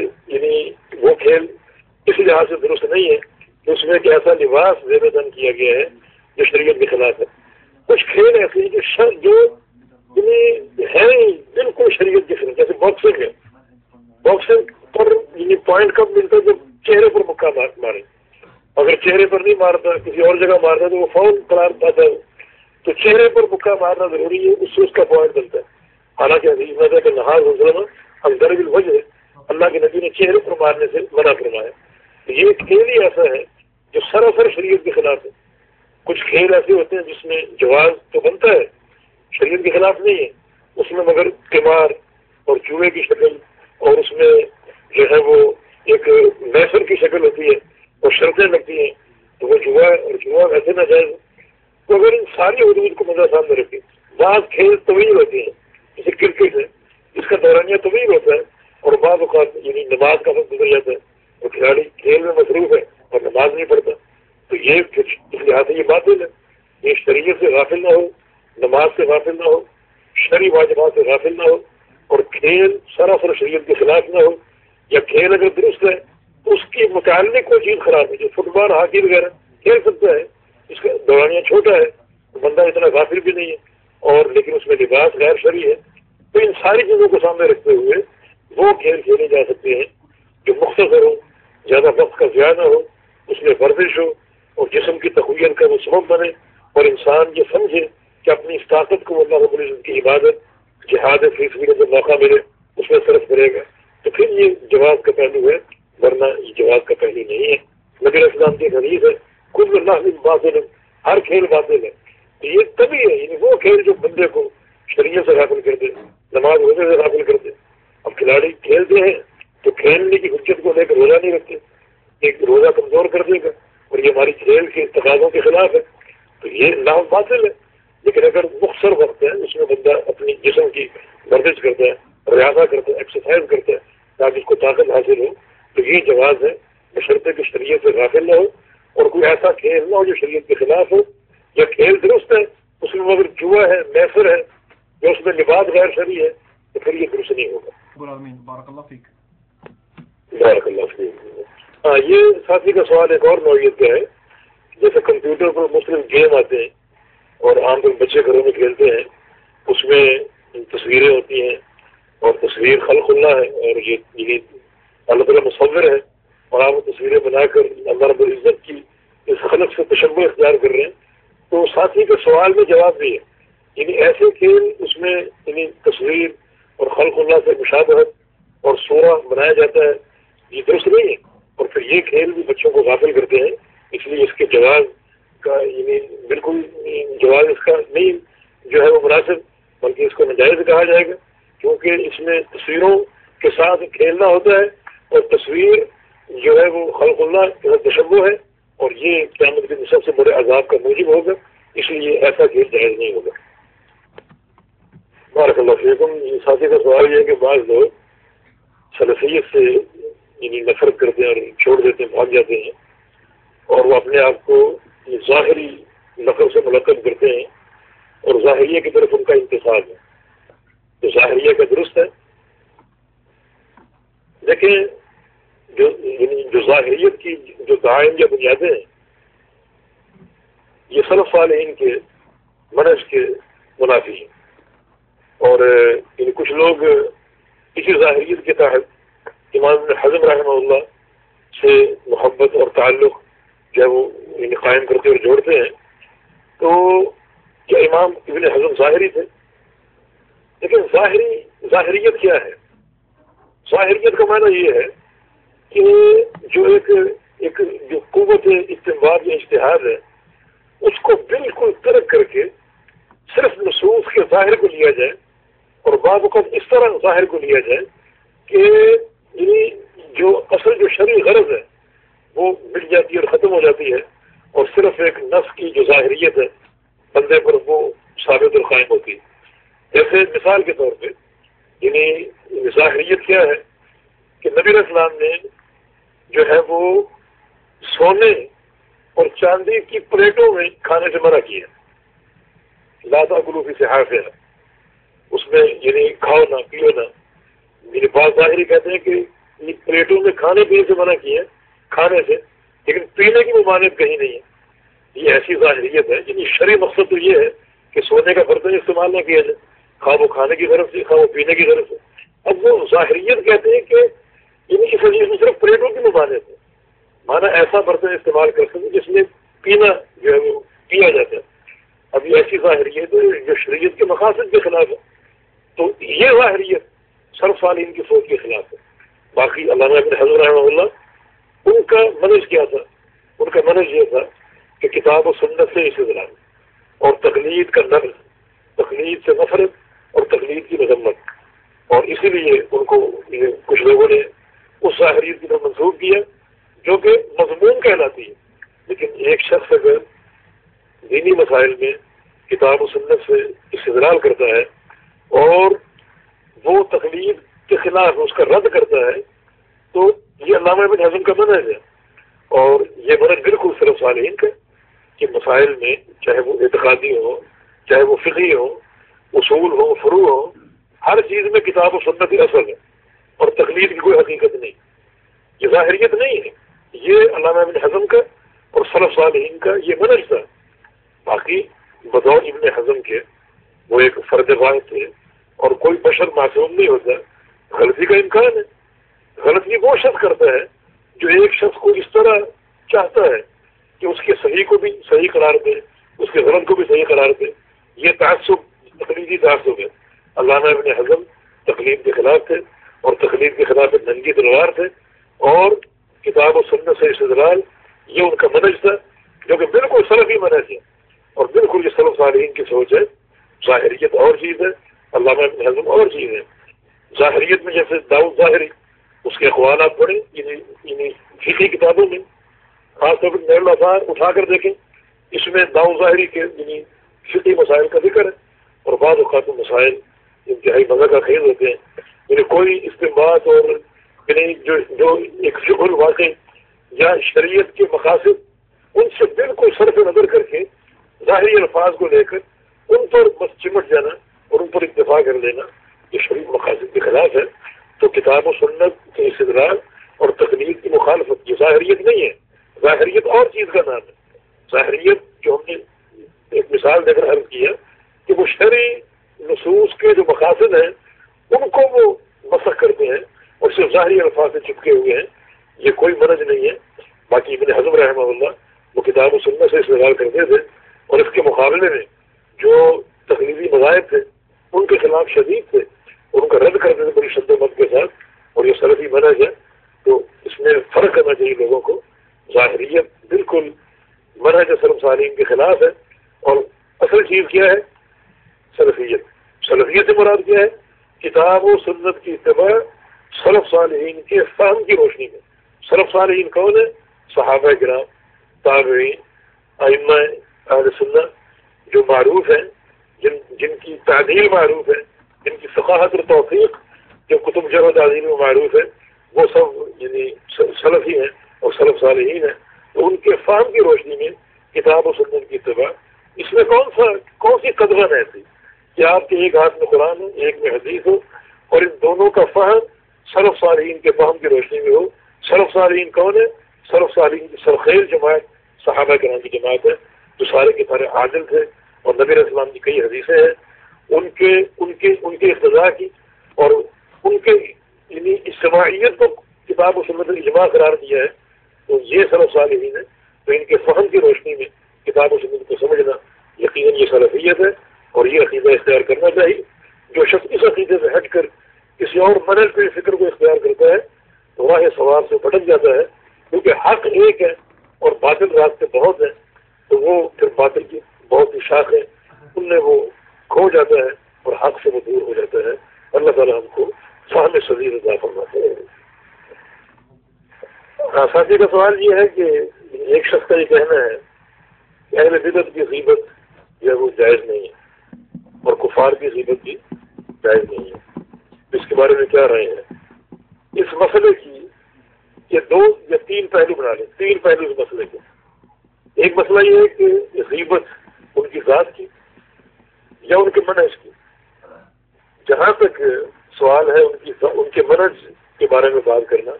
وہ کھیل اس لحاظ سے درست نہیں ہے کہ اس میں ایک ایسا لباس زیب دن کیا گیا ہے جو شریعت کے خلاف ہے. کچھ کھیل ایسے ہیں جو ہیں بالکل شریعت کے خلاف، جیسے باکسنگ ہے. باکسنگ پر پوائنٹ کب ملتا ہے جب چہرے پر مکہ مارے. اگر چہرے پر نہیں مارتا کسی اور جگہ مارتا تو وہ فاؤل قرار پاتا ہے. تو چہرے پر مکہ مارنا ضروری ہے، اس سے اس کا پوائنٹ ملتا ہے. حالانکہ حدیث میں ہے کہ نہار حضرمہ اندر بالوجہ اللہ کے نبی نے چہرے پر مارنے سے منع فرمایا. یہ کھیل ہی ایسا ہے جو سراسر شریعت کے خلاف ہے. کچھ کھیل ایسے ہوتے ہیں جس میں جواز تو بنتا ہے، شریعت کے خلاف نہیں ہے، اس میں مگر قمار اور جوئے کی شکل اور اس میں جو ہے وہ ایک محفل کی شکل ہوتی ہے اور شرطیں لگتی ہیں، تو وہ جوا اور جوا ایسے نہ جائز. تو اگر ان ساری حدود کو مزہ سامنے رکھے. بعض کھیل طویل ہوتے ہیں جیسے کرکٹ ہے جس کا دورانیہ طویل ہوتا ہے اور بعض اوقات نماز کا وقت گزر جاتا ہے اور کھلاڑی کھیل میں مصروف ہے اور نماز نہیں پڑھتا، تو یہ اس لحاظ سے یہ باطل ہے. یہ شریعت سے غافل نہ ہو، نماز سے غافل نہ ہو، شرعی واجبات سے غافل نہ ہو، اور کھیل سراسر شریعت کے خلاف نہ ہو. یا کھیل اگر درست ہے تو اس کی متعلق کوئی چیز خراب ہے. جو فٹ بال ہاکی وغیرہ کھیل سکتا ہے، اس کا دورانیہ چھوٹا ہے تو بندہ اتنا غافل بھی نہیں ہے، اور لیکن اس میں لباس غیر شرعی ہے. تو ان ساری چیزوں کو سامنے رکھتے ہوئے وہ کھیل کھیلے جا سکتے ہیں جو مختصر ہو، زیادہ وقت کا ضیاع نہ ہو، اس میں ورزش ہو اور جسم کی تقویت کا وہ سبب بنے، اور انسان یہ سمجھے کہ اپنی اس طاقت کو اللہ رب العزت کی عبادت جہاد فی سبیل اللہ جب موقع ملے اس میں صرف کرے گا. تو پھر یہ جواز کا پہلو ہے، ورنہ یہ جواز کا پہلو نہیں ہے. نبی علیہ السلام کی حدیث ہے کل اللہ باطل، ہر کھیل باطل ہے. تو یہ تبھی ہے وہ کھیل جو بندے کو شریعت سے غافل کر دے، نماز روزے سے غافل کر دے. اب کھلاڑی کھیلتے ہیں تو کھیلنے کی حجت کو لے کر روزہ نہیں رکھتے، ایک روزہ کمزور کر دے گا اور یہ ہماری کھیل کے تقاضوں کے خلاف ہے. تو یہ نام باطل ہے. لیکن اگر مختصر وقت ہے اس میں بندہ اپنی جسم کی ورزش کرتا ہے، ریاضہ کرتا ہے، ایکسرسائز کرتا ہے تاکہ اس کو طاقت حاصل ہو، تو یہ جواز ہے بشرطے کہ شریعت سے غافل نہ ہو اور کوئی ایسا کھیل نہ ہو جو شریعت کے خلاف ہو. یا کھیل درست ہے اس میں مگر جوا ہے، میسر ہے، یا اس میں لباس غیر شرعی ہے، تو پھر یہ درست نہیں ہوگا. بارک اللہ فیک. بارک اللہ فیک. یہ ساتھی کا سوال ایک اور نوعیت کا ہے. جیسے کمپیوٹر پر مختلف گیم آتے ہیں اور عام طور بچے گھروں میں کھیلتے ہیں، اس میں تصویریں ہوتی ہیں اور تصویر خلق اللہ ہے اور یہ اللہ تعالیٰ مصور ہے اور آپ تصویریں بنا کر اللہ رب العزت کی اس خلق سے تشبہ اختیار کر رہے ہیں. تو ساتھی کے سوال میں جواب بھی ہے، ایسے کھیل اس میں تصویر اور خلق اللہ سے مشابہت اور صورہ بنایا جاتا ہے، یہ درست نہیں ہے. اور پھر یہ کھیل بھی بچوں کو غافل کرتے ہیں، اس لیے اس کے جواز کا بالکل جواز اس کا نہیں جو ہے وہ مناسب، بلکہ اس کو ناجائز کہا جائے گا، کیونکہ اس میں تصویروں کے ساتھ کھیلنا ہوتا ہے اور تصویر جو ہے وہ خلق اللہ کا تشبہ ہے اور یہ قیامت کے سب سے بڑے عذاب کا موجب ہوگا. اس لیے ایسا کھیل جائز نہیں ہوگا. بارک اللہ فیکم. ساتھی کا سوال یہ ہے کہ بعض لوگ سلفیت سے یعنی نفرت کرتے ہیں اور چھوڑ دیتے ہیں، بھاگ جاتے ہیں، اور وہ اپنے آپ کو ظاہری نفر سے ملقب کرتے ہیں اور ظاہریہ کی طرف ان کا انتخاب ہے. تو ظاہریہ کا درست ہے. دیکھیں جو ظاہریت کی جو دعائم یا بنیادیں ہیں، یہ سلف صالحین کے منہج کے منافی ہیں. اور کچھ لوگ اسی ظاہریت کے تحت امام ابن حزم رحمہ اللہ سے محبت اور تعلق جو ہے وہ قائم کرتے اور جوڑتے ہیں. تو کیا امام ابن حزم ظاہری تھے؟ لیکن ظاہریت کیا ہے؟ ظاہریت کا معنی یہ ہے کہ جو قوت استنباط یا اجتہاد ہے اس کو بالکل ترک کر کے صرف نصوص کے ظاہر کو لیا جائے، اور بعض اوقات اس طرح ظاہر کو لیا جائے کہ جو اصل جو شرعی غرض ہے وہ مٹ جاتی ہے اور ختم ہو جاتی ہے، اور صرف ایک نفس کی جو ظاہریت ہے بندے پر وہ ثابت اور قائم ہوتی ہے. جیسے مثال کے طور پہ ظاہریت کیا ہے کہ نبی علیہ السلام نے جو ہے وہ سونے اور چاندی کی پلیٹوں میں کھانے سے منع کیا. لا تاکلوا فی صحاف ہے، اس میں کھاؤ نہ پیو نہ. بات ظاہری کہتے ہیں کہ پلیٹوں میں کھانے پینے سے منع کیا کھانے سے، لیکن پینے کی ممانعت کہیں نہیں ہے. یہ ایسی ظاہریت ہے شرعی مقصد تو یہ ہے کہ سونے کا برتن استعمال نہ کیا جائے، خواہ وہ کھانے کی غرض سے خواہ وہ پینے کی غرض سے. اب وہ ظاہریت کہتے ہیں کہ اس حدیث میں صرف پلیٹوں کی ممانعت ہے، مانا ایسا برتن استعمال کر سکتے جس میں پینا جو ہے وہ پیا جاتا ہے. اب یہ ایسی ظاہریت ہے جو شریعت کے مقاصد کے خلاف ہے. تو یہ ظاہریت سلف صالحین کی سوچ کے خلاف ہے. باقی علامہ ابن حزم رحمہ اللہ ان کا منہج کیا تھا؟ ان کا منہج یہ تھا کہ کتاب و سنت سے استدلال اور تقلید کا نقل، تقلید سے نفرت اور تقلید کی مذمت. اور اسی لیے ان کو کچھ لوگوں نے اس ظاہریت کی طرف منسوخ کیا جو کہ مضمون کہلاتی ہے. لیکن ایک شخص اگر دینی مسائل میں کتاب و سنت سے استدلال کرتا ہے اور وہ تقلید کے خلاف اس کا رد کرتا ہے تو یہ علامہ ابن حزم کا منہج ہے. اور یہ منہج بالکل صرف صالحین کا کہ مسائل میں چاہے وہ اعتقادی ہو، چاہے وہ فقہی ہو، اصول ہو، فروع ہو، ہر چیز میں کتاب و سنت ہی اصل ہے اور تقلید کی کوئی حقیقت نہیں. یہ ظاہریت نہیں ہے، یہ علامہ ابن حزم کا اور سلف صالحین کا یہ منہج تھا. باقی بطور ابن حزم کے وہ ایک فرد واحد تھے اور کوئی بشر معصوم نہیں ہوتا، غلطی کا امکان ہے. غلطی وہ شخص کرتا ہے جو ایک شخص کو اس طرح چاہتا ہے کہ اس کے صحیح کو بھی صحیح قرار دے، اس کے غلط کو بھی صحیح قرار دے. یہ تعصب تقلیدی تعصب ہے. علامہ ابن حزم تقلید کے خلاف تھے اور تقلید کے خلاف ننگی تلوار تھے، اور کتاب و سنت سے استدلال یہ ان کا منہج تھا جو کہ بالکل سلفی منہج ہے اور بالکل یہ سلف صالحین کی سوچ ہے. ظاہریت اور چیز ہے، علامہ ابن حزم اور چیز ہے. ظاہریت میں جیسے داؤد ظاہری، اس کے اقوالات پڑھیں فقہی کتابوں میں، خاص طور پر نیل الآثار اٹھا کر دیکھیں، اس میں داؤد ظاہری کے فقہی مسائل کا ذکر ہے. اور بعض اوقات مسائل انتہائی مزہ کا خیز ہوتے ہیں، کوئی استنباط اور جو ایک فقہ واقع یا شریعت کے مقاصد ان سے بالکل صرف نظر کر کے ظاہری الفاظ کو لے کر ان پر بس چمٹ جانا اور ان پر اتفاق کر لینا، یہ شریع مقاصد کے خلاف ہے. تو کتاب و سنت کے استدلال اور تقلید کی مخالفت یہ ظاہریت نہیں ہے. ظاہریت اور چیز کا نام ہے. ظاہریت جو ہم نے ایک مثال دے کر عرض کیا کہ وہ شرعی نصوص کے جو مقاصد ہیں ان کو وہ مسخ کرتے ہیں اور صرف ظاہری الفاظ سے چپکے ہوئے ہیں. یہ کوئی منہج نہیں ہے. باقی ابن حزم رحمہ اللہ وہ کتاب و سنت سے استدلال کرتے تھے اور اس کے مقابلے میں جو تقلیدی مذاہب تھے ان کے خلاف شدید تھے اور ان کا رد کرتے تھے بڑی شد و مد کے ساتھ. اور یہ سلفی منہج ہے. تو اس میں فرق کرنا چاہیے لوگوں کو. ظاہریت بالکل منہج سلف صالحین کے خلاف ہے اور اصل چیز کیا ہے؟ سلفیت. سلفیت سے مراد کیا ہے؟ کتاب و سنت کی اتباع سلف صالحین کے فہم کی روشنی میں. سلف صالحین کون ہے؟ صحابہ کرام، تابعین، ائمہ اہل سنت جو معروف ہیں، جن کی تعدیل معروف ہے، جن کی ثقافت اور توفیق جو کتب جرح و تعدیل میں معروف ہے وہ سب یعنی سلف ہی ہیں اور سلف صالحین ہیں. تو ان کے فہم کی روشنی میں کتاب و سنت کی اتباع، اس میں کون سی قدغن ایسی کہ آپ کے ایک ہاتھ میں قرآن ہو ایک میں حدیث ہو اور ان دونوں کا فہم سلف صالحین کے فہم کی روشنی میں ہو. سلف صالحین کون ہے؟ سلف صالحین کی سرخیل جماعت صحابہ کرام کی جماعت ہے جو سارے کے سارے عادل تھے اور نبی علیہ السلام کی کئی حدیثیں ہیں ان کے اقتداء کی اور ان کے یعنی اجتماعیت کو کتاب و سنت اجماع قرار دیا ہے. تو یہ سلف صالحین ہے. تو ان کے فہم کی روشنی میں کتاب و سنت کو سمجھنا یقیناً یہ سلفیت ہے اور یہ عقیدہ اختیار کرنا چاہیے. جو شخص اس عقیدے سے ہٹ کر کسی اور منہج پہ فکر کو اختیار کرتا ہے تو راہ ثواب سے بھٹک جاتا ہے، کیونکہ حق ایک ہے اور باطل راستے بہت ہیں. تو وہ پھر باطل کی بہت سی شاخیں ان میں وہ کھو جاتا ہے اور حق سے وہ دور ہو جاتا ہے. اللہ تعالیٰ ہم کو فہم سدید عطا فرماتے ہیں. ساتھی کا سوال یہ ہے کہ ایک شخص کا یہ کہنا ہے کہ اہل بدعت کی غیبت جو ہے وہ جائز نہیں ہے اور کفار کی غیبت بھی جائز نہیں ہے. اس کے بارے میں کیا رائے ہے؟ اس مسئلے کی یہ 2 یا 3 پہلو بنا لیں. 3 پہلو اس مسئلے کے. ایک مسئلہ یہ ہے کہ غیبت ان کی ذات کی یا ان کے منہج کی. جہاں تک سوال ہے ان کے منہج کے بارے میں بات کرنا،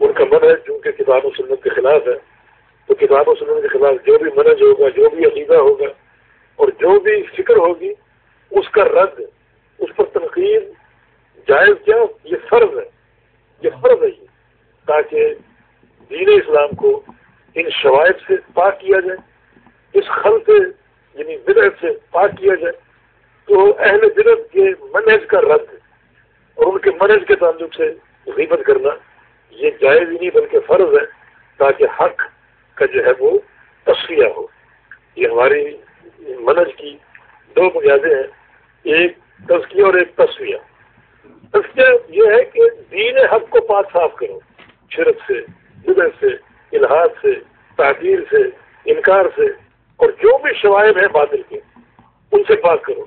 ان کا منہج چونکہ کتاب و سنت کے خلاف ہے تو کتاب و سنت کے خلاف جو بھی منہج ہوگا، جو بھی عقیدہ ہوگا اور جو بھی فکر ہوگی اس کا رد، اس پر تنقید جائز کیا؟ یہ فرض ہے. یہ فرض ہے تاکہ دین اسلام کو ان شوائب سے پاک کیا جائے، اس خلط یعنی بدعت سے پاک کیا جائے. تو اہل بدعت کے منہج کا رد اور ان کے منہج کے تعلق سے غیبت کرنا یہ جائز ہی نہیں بلکہ فرض ہے تاکہ حق کا جو ہے وہ تصفیہ ہو. یہ ہماری منہج کی 2 بنیادیں ہیں، ایک تزکیہ اور ایک تصفیہ. تزکیہ یہ ہے کہ دین حق کو پاک صاف کرو، شرک سے، بدعت سے، الحاد سے، تعطیل سے، انکار سے اور جو بھی شوائب ہیں باطل کے ان سے پاک کرو.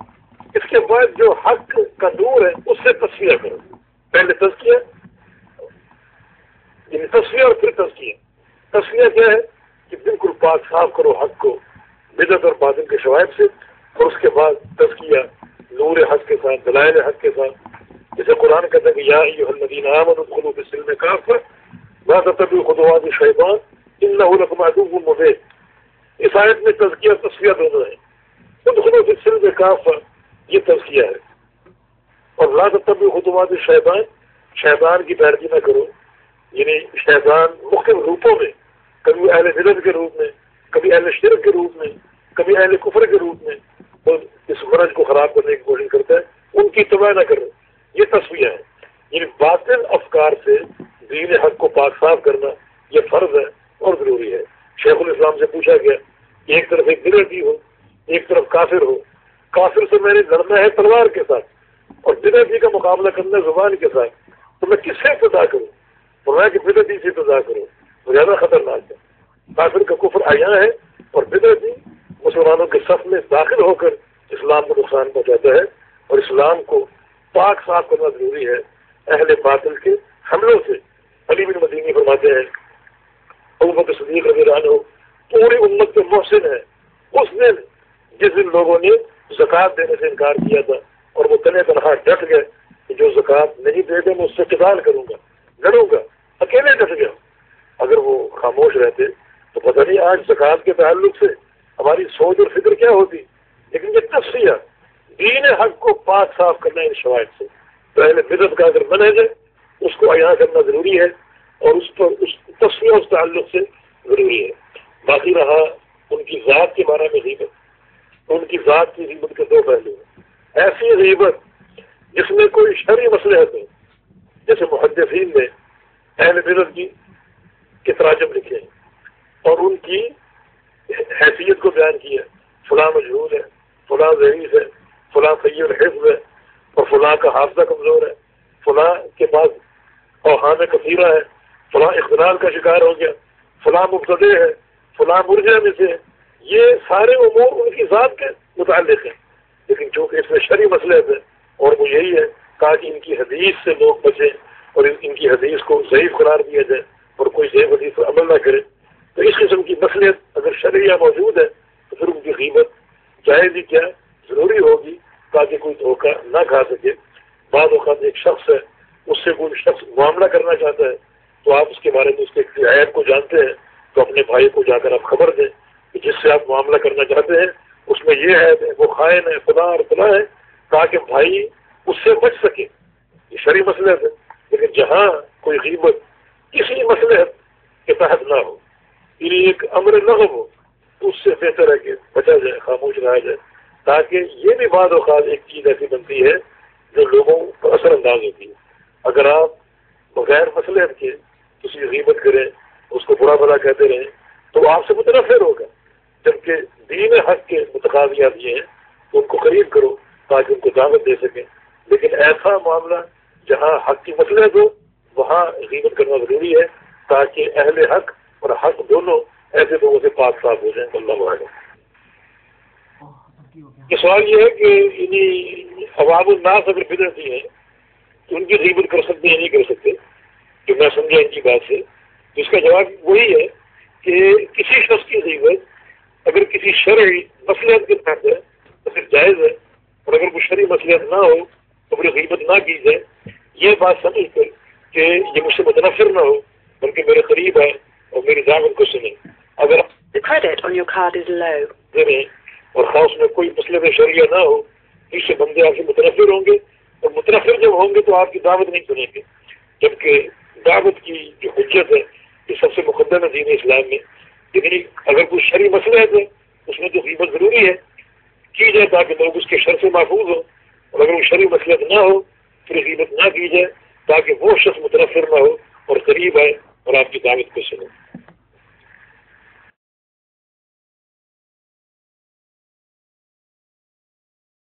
اس کے بعد جو حق کا نور ہے اس سے تصفیہ کرو. پہلے تزکیہ یعنی تصفیہ اور پھر تزکیہ. تصفیہ کیا ہے کہ بالکل پاک صاف کرو حق کو بدعت اور باطل کے شوائب سے، اور اس کے بعد تزکیہ نور حق کے ساتھ، دلائل حق کے ساتھ. جیسے قرآن کہتا ہے کہ یا ایھا الذین آمنوا ادخلوا فی السلم کافۃ لا تتبعوا خطوات الشیطان انہ لکم عدو مبین. اس آیت میں تزکیہ تصفیہ دونوں ہیں. ادخلوا فی السلم کافۃ یہ تزکیہ ہے، اور لا تتبعوا خطوات الشیطان شیطان کی پیروی نہ کرو. یعنی شیطان مختلف روپوں میں، کبھی اہل بدعت کے روپ میں، کبھی اہل شرک کے روپ میں، کبھی اہل کفر کے روپ میں وہ اس منہج کو خراب کرنے کی کوشش کرتا ہے. ان کی اتباع نہ کرو، یہ تصفیہ ہے. یعنی باطل افکار سے دین حق کو پاک صاف کرنا یہ فرض ہے اور ضروری ہے. شیخ الاسلام سے پوچھا گیا ایک طرف ایک بدعتی ہو، ایک طرف کافر ہو. کافر سے میں نے لڑنا ہے تلوار کے ساتھ اور بدعتی کا مقابلہ کرنا ہے زبان کے ساتھ، تو میں کس سے ابتدا کروں؟ فرمایا کہ بدعتی سے ابتدا کرو، وہ زیادہ خطرناک ہے. کافر کا کفر عیاں ہے اور بدعتی مسلمانوں کے صف میں داخل ہو کر اسلام کو نقصان پہنچاتا ہے، اور اسلام کو پاک صاف کرنا ضروری ہے اہل باطل کے حملوں سے. علی بن مدینی فرماتے ہیں ابوبکر صدیق رضی اللہ عنہ پوری امت کے محسن ہے. اس دن جس دن لوگوں نے زکوٰۃ دینے سے انکار کیا تھا اور وہ تنہا تنہا ڈٹ گئے کہ جو زکوٰۃ نہیں دے دے میں اس سے قتال کروں گا، لڑوں گا، اکیلے ڈٹ گیا. اگر وہ خاموش رہتے تو پتہ نہیں آج زکوٰۃ کے تعلق سے ہماری سوچ اور فکر کیا ہوتی. لیکن یہ تصفیہ دین حق کو پاک صاف کرنا ان شوائب سے. پہلے بدعت کا اگر منہج ہے اس کو عیاں کرنا ضروری ہے اور اس پر اس تصفیہ اس تعلق سے ضروری ہے. باقی رہا ان کی ذات کے بارے میں غیبت. ان کی ذات کی غیبت کے 2 پہلو ہیں. ایسی غیبت جس میں کوئی شرعی مصلحت ہو، جیسے محدثین نے اہل بدعت کے تراجم لکھے ہیں اور ان کی حیثیت کو بیان کیا. فلاں مجہول ہے، فلاں ضعیف ہے، فلاں سیء الحفظ ہے اور فلاں کا حافظہ کمزور ہے، فلاں کے پاس اوہام کثیرہ ہے، فلاں اختلال کا شکار ہو گیا، فلاں مبتدع ہے، فلاں مرجع میں سے. یہ سارے امور ان کی ذات کے متعلق ہیں، لیکن چونکہ اس میں شرعی مصلحت ہے اور وہ یہی ہے تاکہ ان کی حدیث سے لوگ بچیں اور ان کی حدیث کو ضعیف قرار دیا جائے اور کوئی ضعیف حدیث پر عمل نہ کرے. تو اس قسم کی مصلحت اگر شرعیہ موجود ہے تو پھر ان کی غیبت جائز ہی کیا ضروری ہوگی تاکہ کوئی دھوکہ نہ کھا سکے. بعض اوقات ایک شخص ہے، اس سے کوئی شخص معاملہ کرنا چاہتا ہے تو آپ اس کے بارے میں اس کے عیب کو جانتے ہیں تو اپنے بھائی کو جا کر آپ خبر دیں کہ جس سے آپ معاملہ کرنا چاہتے ہیں اس میں یہ ہے وہ خائن ہے فلاں اور فلاں ہے، تاکہ بھائی اس سے بچ سکے. یہ شرعی مصلحت ہے. لیکن جہاں کوئی غیبت کسی مصلحت کے تحت نہ ہو، یعنی ایک امر لغو ہو، تو اس سے بہتر ہے کہ بچا جائے، خاموش رہا جائے، تاکہ یہ بھی بعض اوقات ایک چیز ایسی بنتی ہے جو لوگوں پر اثر انداز ہوتی ہے. اگر آپ بغیر مصلحت کے کسی غیبت کریں، اس کو برا بھلا کہتے رہیں تو آپ سے متنفر ہوگا. جبکہ دین حق کے متقاضیات یہ ہیں تو ان کو قریب کرو تاکہ ان کو دعوت دے سکیں. لیکن ایسا معاملہ جہاں حق کی مصلحت ہو وہاں غیبت کرنا ضروری ہے تاکہ اہل حق اور حق دونوں ایسے لوگوں سے پاک صاف ہو جائیں. اللہ علیہ. یہ سوال یہ ہے کہ یعنی عوام الناس اگر بدعتی ہیں تو ان کی غیبت کر سکتے ہیں یا نہیں کر سکتے، کہ میں سمجھا ان کی بات سے. اس کا جواب وہی ہے کہ کسی شخص کی غیبت اگر کسی شرعی مصلحت کے تحت ہے تو پھر جائز ہے، اور اگر کوئی شرعی مصلحت نہ ہو تو پھر غیبت نہ کی جائے. یہ بات سمجھ کر کہ یہ مجھ سے متنفر نہ ہو بلکہ میرے قریب ہے اور میری دعوت کو سنیں. اگر The credit on your card is low. اور خاص میں کوئی مصلحت شرعیہ نہ ہو، اس سے بندے آپ سے متنفر ہوں گے، اور متنفر جب ہوں گے تو آپ کی دعوت نہیں سنیں گے. جبکہ دعوت کی جو حجت ہے یہ سب سے مقدم ہے دین اسلام میں. یعنی اگر کوئی شرعی مصلحت ہے اس میں تو غیبت ضروری ہے کی جائے تاکہ لوگ اس کے شر سے محفوظ ہوں، اور اگر وہ شرعی مصلحت نہ ہو پھر غیبت نہ کی جائے تاکہ وہ شخص متنفر نہ ہو اور قریب آئے اور آپ کی دعوت کو سنیں.